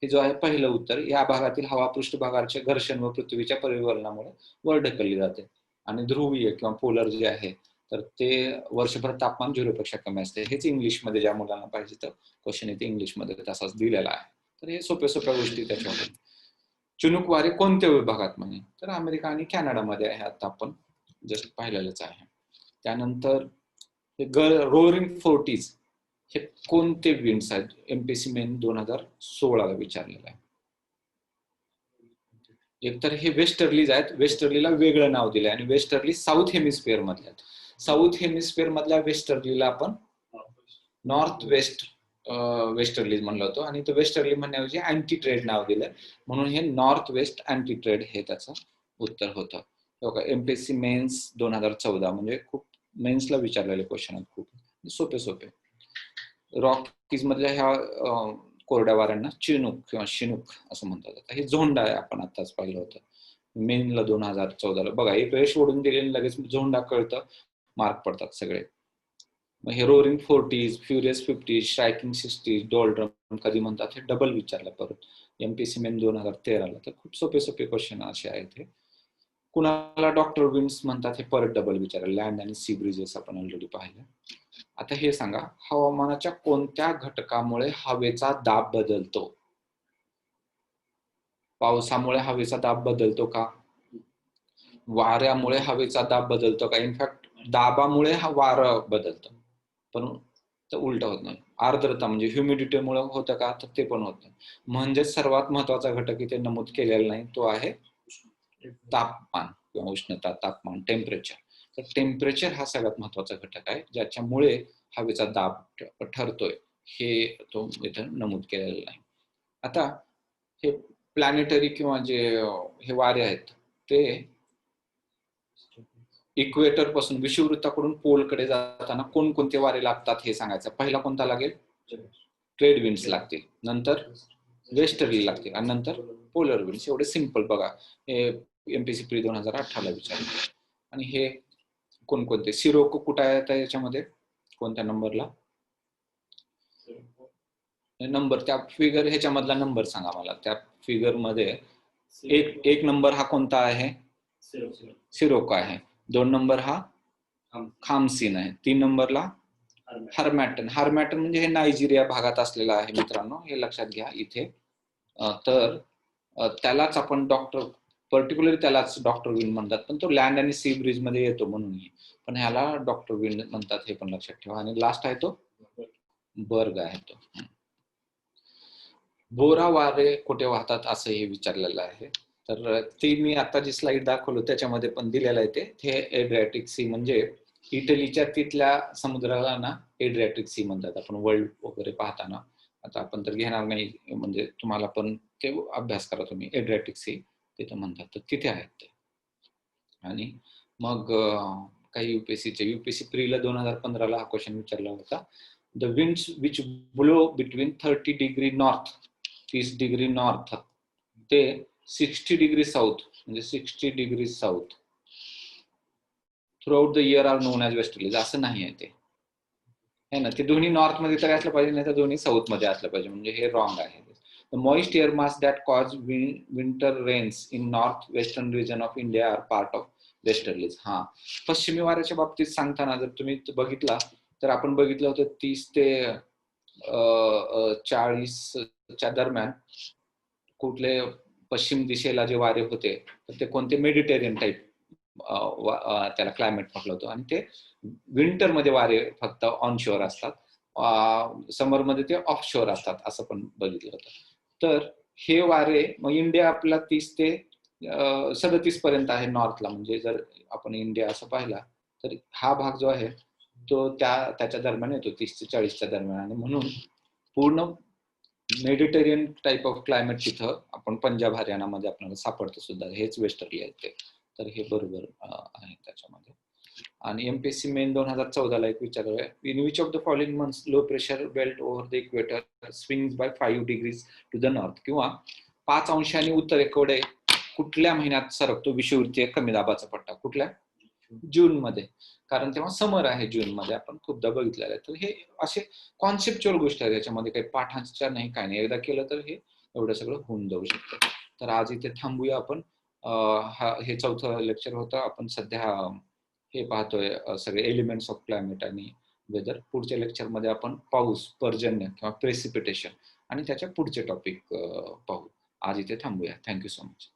हे जो आहे पहिलं उत्तर. या भागातील हवा पृष्ठभागाचे घर्षण व पृथ्वीच्या परिवर्तनामुळे वर ढकलली जाते. आणि ध्रुवीय किंवा पोलर जे आहे तर ते वर्षभर तापमान 0 पेक्षा कमी असते. हेच इंग्लिशमध्ये ज्या मुलांना पाहिजे तर क्वेश्चन इथे इंग्लिशमध्ये तसाच दिलेला आहे. तर हे सोप्या सोप्या गोष्टी त्याच्यावर. चिनूक वारे कोणत्या विभागात म्हणे, तर अमेरिका आणि कॅनडामध्ये आहे, आता आपण जस्ट पाहिलेलंच आहे. त्यानंतर रोअरिंग फोर्टीज हे कोणते विंड्स आहेत, एमपीसी मेन 2016ला विचारलेलं आहे. एकतर हे वेस्टर्लीज आहेत, वेस्टर्लीला वेगळं नाव दिलंय, आणि वेस्टर्ली साऊथ हेमिस्फिअर मधले आहेत. साऊथ हेमिस्फिअर मधल्या वेस्टर्लीला आपण नॉर्थ वेस्ट वेस्टर्लीज म्हणलं होतं, आणि तो वेस्टर्ली म्हणण्याऐवजी अँटी ट्रेड नाव दिलंय, म्हणून हे नॉर्थ वेस्ट अँटी ट्रेड हे त्याचं उत्तर होतं. एमपीएससी मेन्स 2014, म्हणजे खूप मेन्सला विचारलेले क्वेश्चन आहेत, खूप सोपे सोपे. रॉकीज मधल्या ह्या कोरड्या वाऱ्यांना चिनूक किंवा शिनूक असं म्हणतात. हे झोंडा आहे, आपण आताच पाहिलं होतं मेनला 2014ला. बघा, एक रेष ओढून दिली लगेच झोंडा कळतं, मार्क पडतात सगळे. मग हे roaring 40s, furious 50s, striking 60s, doldrum कधी म्हणतात हे डबल विचारलं परत एमपीएससी मेन 2013ला. तर खूप सोपे सोपे क्वेश्चन असे आहेत. हे कुणाला डॉक्टर विंड्स म्हणतात हे परत डबल विचारलं. लँड आणि सी ब्रिजेस आपण ऑलरेडी पाहिलं. आता हे सांगा, हवामानाच्या कोणत्या घटकामुळे हवेचा दाब बदलतो? पावसामुळे हवेचा दाब बदलतो का? वाऱ्यामुळे हवेचा दाब बदलतो का? इनफॅक्ट दाबामुळे हा वारं बदलतं, पण उलट होत नाही. आर्द्रता म्हणजे ह्युमिडिटीमुळे होतं का? तर ते पण होत नाही. म्हणजे सर्वात महत्वाचा घटक इथे नमूद केलेला नाही, तो आहे तापमान किंवा उष्णता, तापमान, टेम्परेचर. तर टेम्परेचर हा सगळ्यात महत्वाचा घटक आहे, ज्याच्यामुळे हवेचा दाब ठरतोय, हे तो इथे नमूद केलेला नाही. आता हे प्लॅनेटरी किंवा जे हे वारे आहेत ते इक्वेटर पासून विषुववृत्ताकडून पोलकडे जाताना कोणकोणते वारे लागतात हे सांगायचं. पहिला कोणता लागेल? ट्रेड विंड्स लागतील, नंतर वेस्टर्ली लागतील, आणि नंतर पोलर विंड्स. एवढे सिंपल. बघा, हे एमपीसी प्री 2018ला विचारलं. आणि हे कोणकोणते? सिरोको कुठे आहे याच्यामध्ये, कोणत्या नंबरला? नंबर त्या फिगर ह्याच्यामधला नंबर सांगा मला. त्या फिगर मध्ये एक नंबर हा कोणता आहे? सिरोको आहे. 2 नंबर हा खामसीन आहे. 3 नंबरला हरमॅटन. हरमॅटन म्हणजे हे नायजेरिया भागात असलेला आहे मित्रांनो, हे लक्षात घ्या इथे. तर त्यालाच आपण पर्टिक्युलरली त्यालाच डॉक्टर विंड म्हणतात, पण तो लँड आणि सी ब्रिज मध्ये येतो म्हणून. पण ह्याला डॉक्टर विंड म्हणतात, हे पण लक्षात ठेवा. आणि लास्ट आहे तो बर्ग आहे तो. बोरा वारे कुठे वाहतात असं हे विचारलेलं आहे. तर ती मी आता जी स्लाइड दाखवलो त्याच्यामध्ये पण दिलेलं आहे. ते एड्रियाटिक सी म्हणजे इटलीच्या तिथल्या समुद्राला ना एड्रियाटिक सी म्हणतात. आपण वर्ल्ड वगैरे पाहताना, आता आपण तर घेणार नाही, म्हणजे तुम्हाला पण ते अभ्यास करा तुम्ही. एड्रियाटिक सी तिथे म्हणतात, तर तिथे आहेत ते. आणि मग काही युपीएससी प्रीला 2015ला हा क्वेश्चन विचारला होता. The winds which blow between 30 degree north, 30 degree north ते 60 डिग्री साऊथ, म्हणजे 60 degree south throughout the year are known as westerlies. असं नाही आहे ते. है ना, ते दोन्ही नॉर्थ मध्ये तरी असलं पाहिजे, नाही तर दोन्ही साऊथ मध्ये असलं पाहिजे, म्हणजे हे रॉंग आहे. The moist air mass that cause winter rains in northwestern region of India are part of westerlies. हा, पश्चिमी वाऱ्याच्या बाबतीत सांगताना जर तुम्ही बघितला तर आपण बघितलं होतं 30 ते 40च्या दरम्यान कुठले पश्चिम दिशेला जे वारे होते तर ते कोणते मेडिटेरियन टाईप त्याला क्लायमेट म्हटलं होतं, आणि ते विंटर मध्ये वारे फक्त ऑन शोअर असतात, समर मध्ये ते ऑफ शोअर असतात असं पण बघितलं होतं. तर हे वारे मग इंडिया आपला 30 ते 37 पर्यंत आहे नॉर्थला, म्हणजे जर आपण इंडिया असं पाहिला तर हा भाग जो आहे तो त्याच्या दरम्यान येतो, 30 ते 40च्या दरम्यान, आणि म्हणून पूर्ण मेडिटेरियन टाइप ऑफ क्लायमेट तिथं आपण पंजाब हरियाणामध्ये आपल्याला सापडतं सुद्धा, हेच वेस्टर्ली आहे. तर हे बरोबर आहे त्याच्यामध्ये. आणि एमपीएससी मेन 2014ला एक विचारलं, in which of the following months low pressure belt over the equator swings by 5 degrees to the north, किंवा 5 अंशांनी उत्तरेकडे कुठल्या महिन्यात सरकतो विषुववृत्तीय कमी दाबाचा पट्टा, कुठल्या? जून मध्ये, कारण तेव्हा समर आहे जून मध्ये, आपण खूपदा बघितलेलं आहे. तर हे असे कॉन्सेप्च्युअल गोष्टी आहेत, याच्यामध्ये काही पाठांच्या नाही, काय नाही, एकदा केलं तर हे एवढं सगळं होऊन जाऊ शकतं. तर आज इथे थांबूया आपण. हे 4थं लेक्चर होतं. आपण सध्या हे पाहतोय सगळे एलिमेंट्स ऑफ क्लायमेट आणि वेदर. पुढच्या लेक्चरमध्ये आपण पाऊस, पर्जन्य किंवा प्रेसिपिटेशन आणि त्याच्या पुढचे टॉपिक पाहू. आज इथे थांबूया. Thank you so much.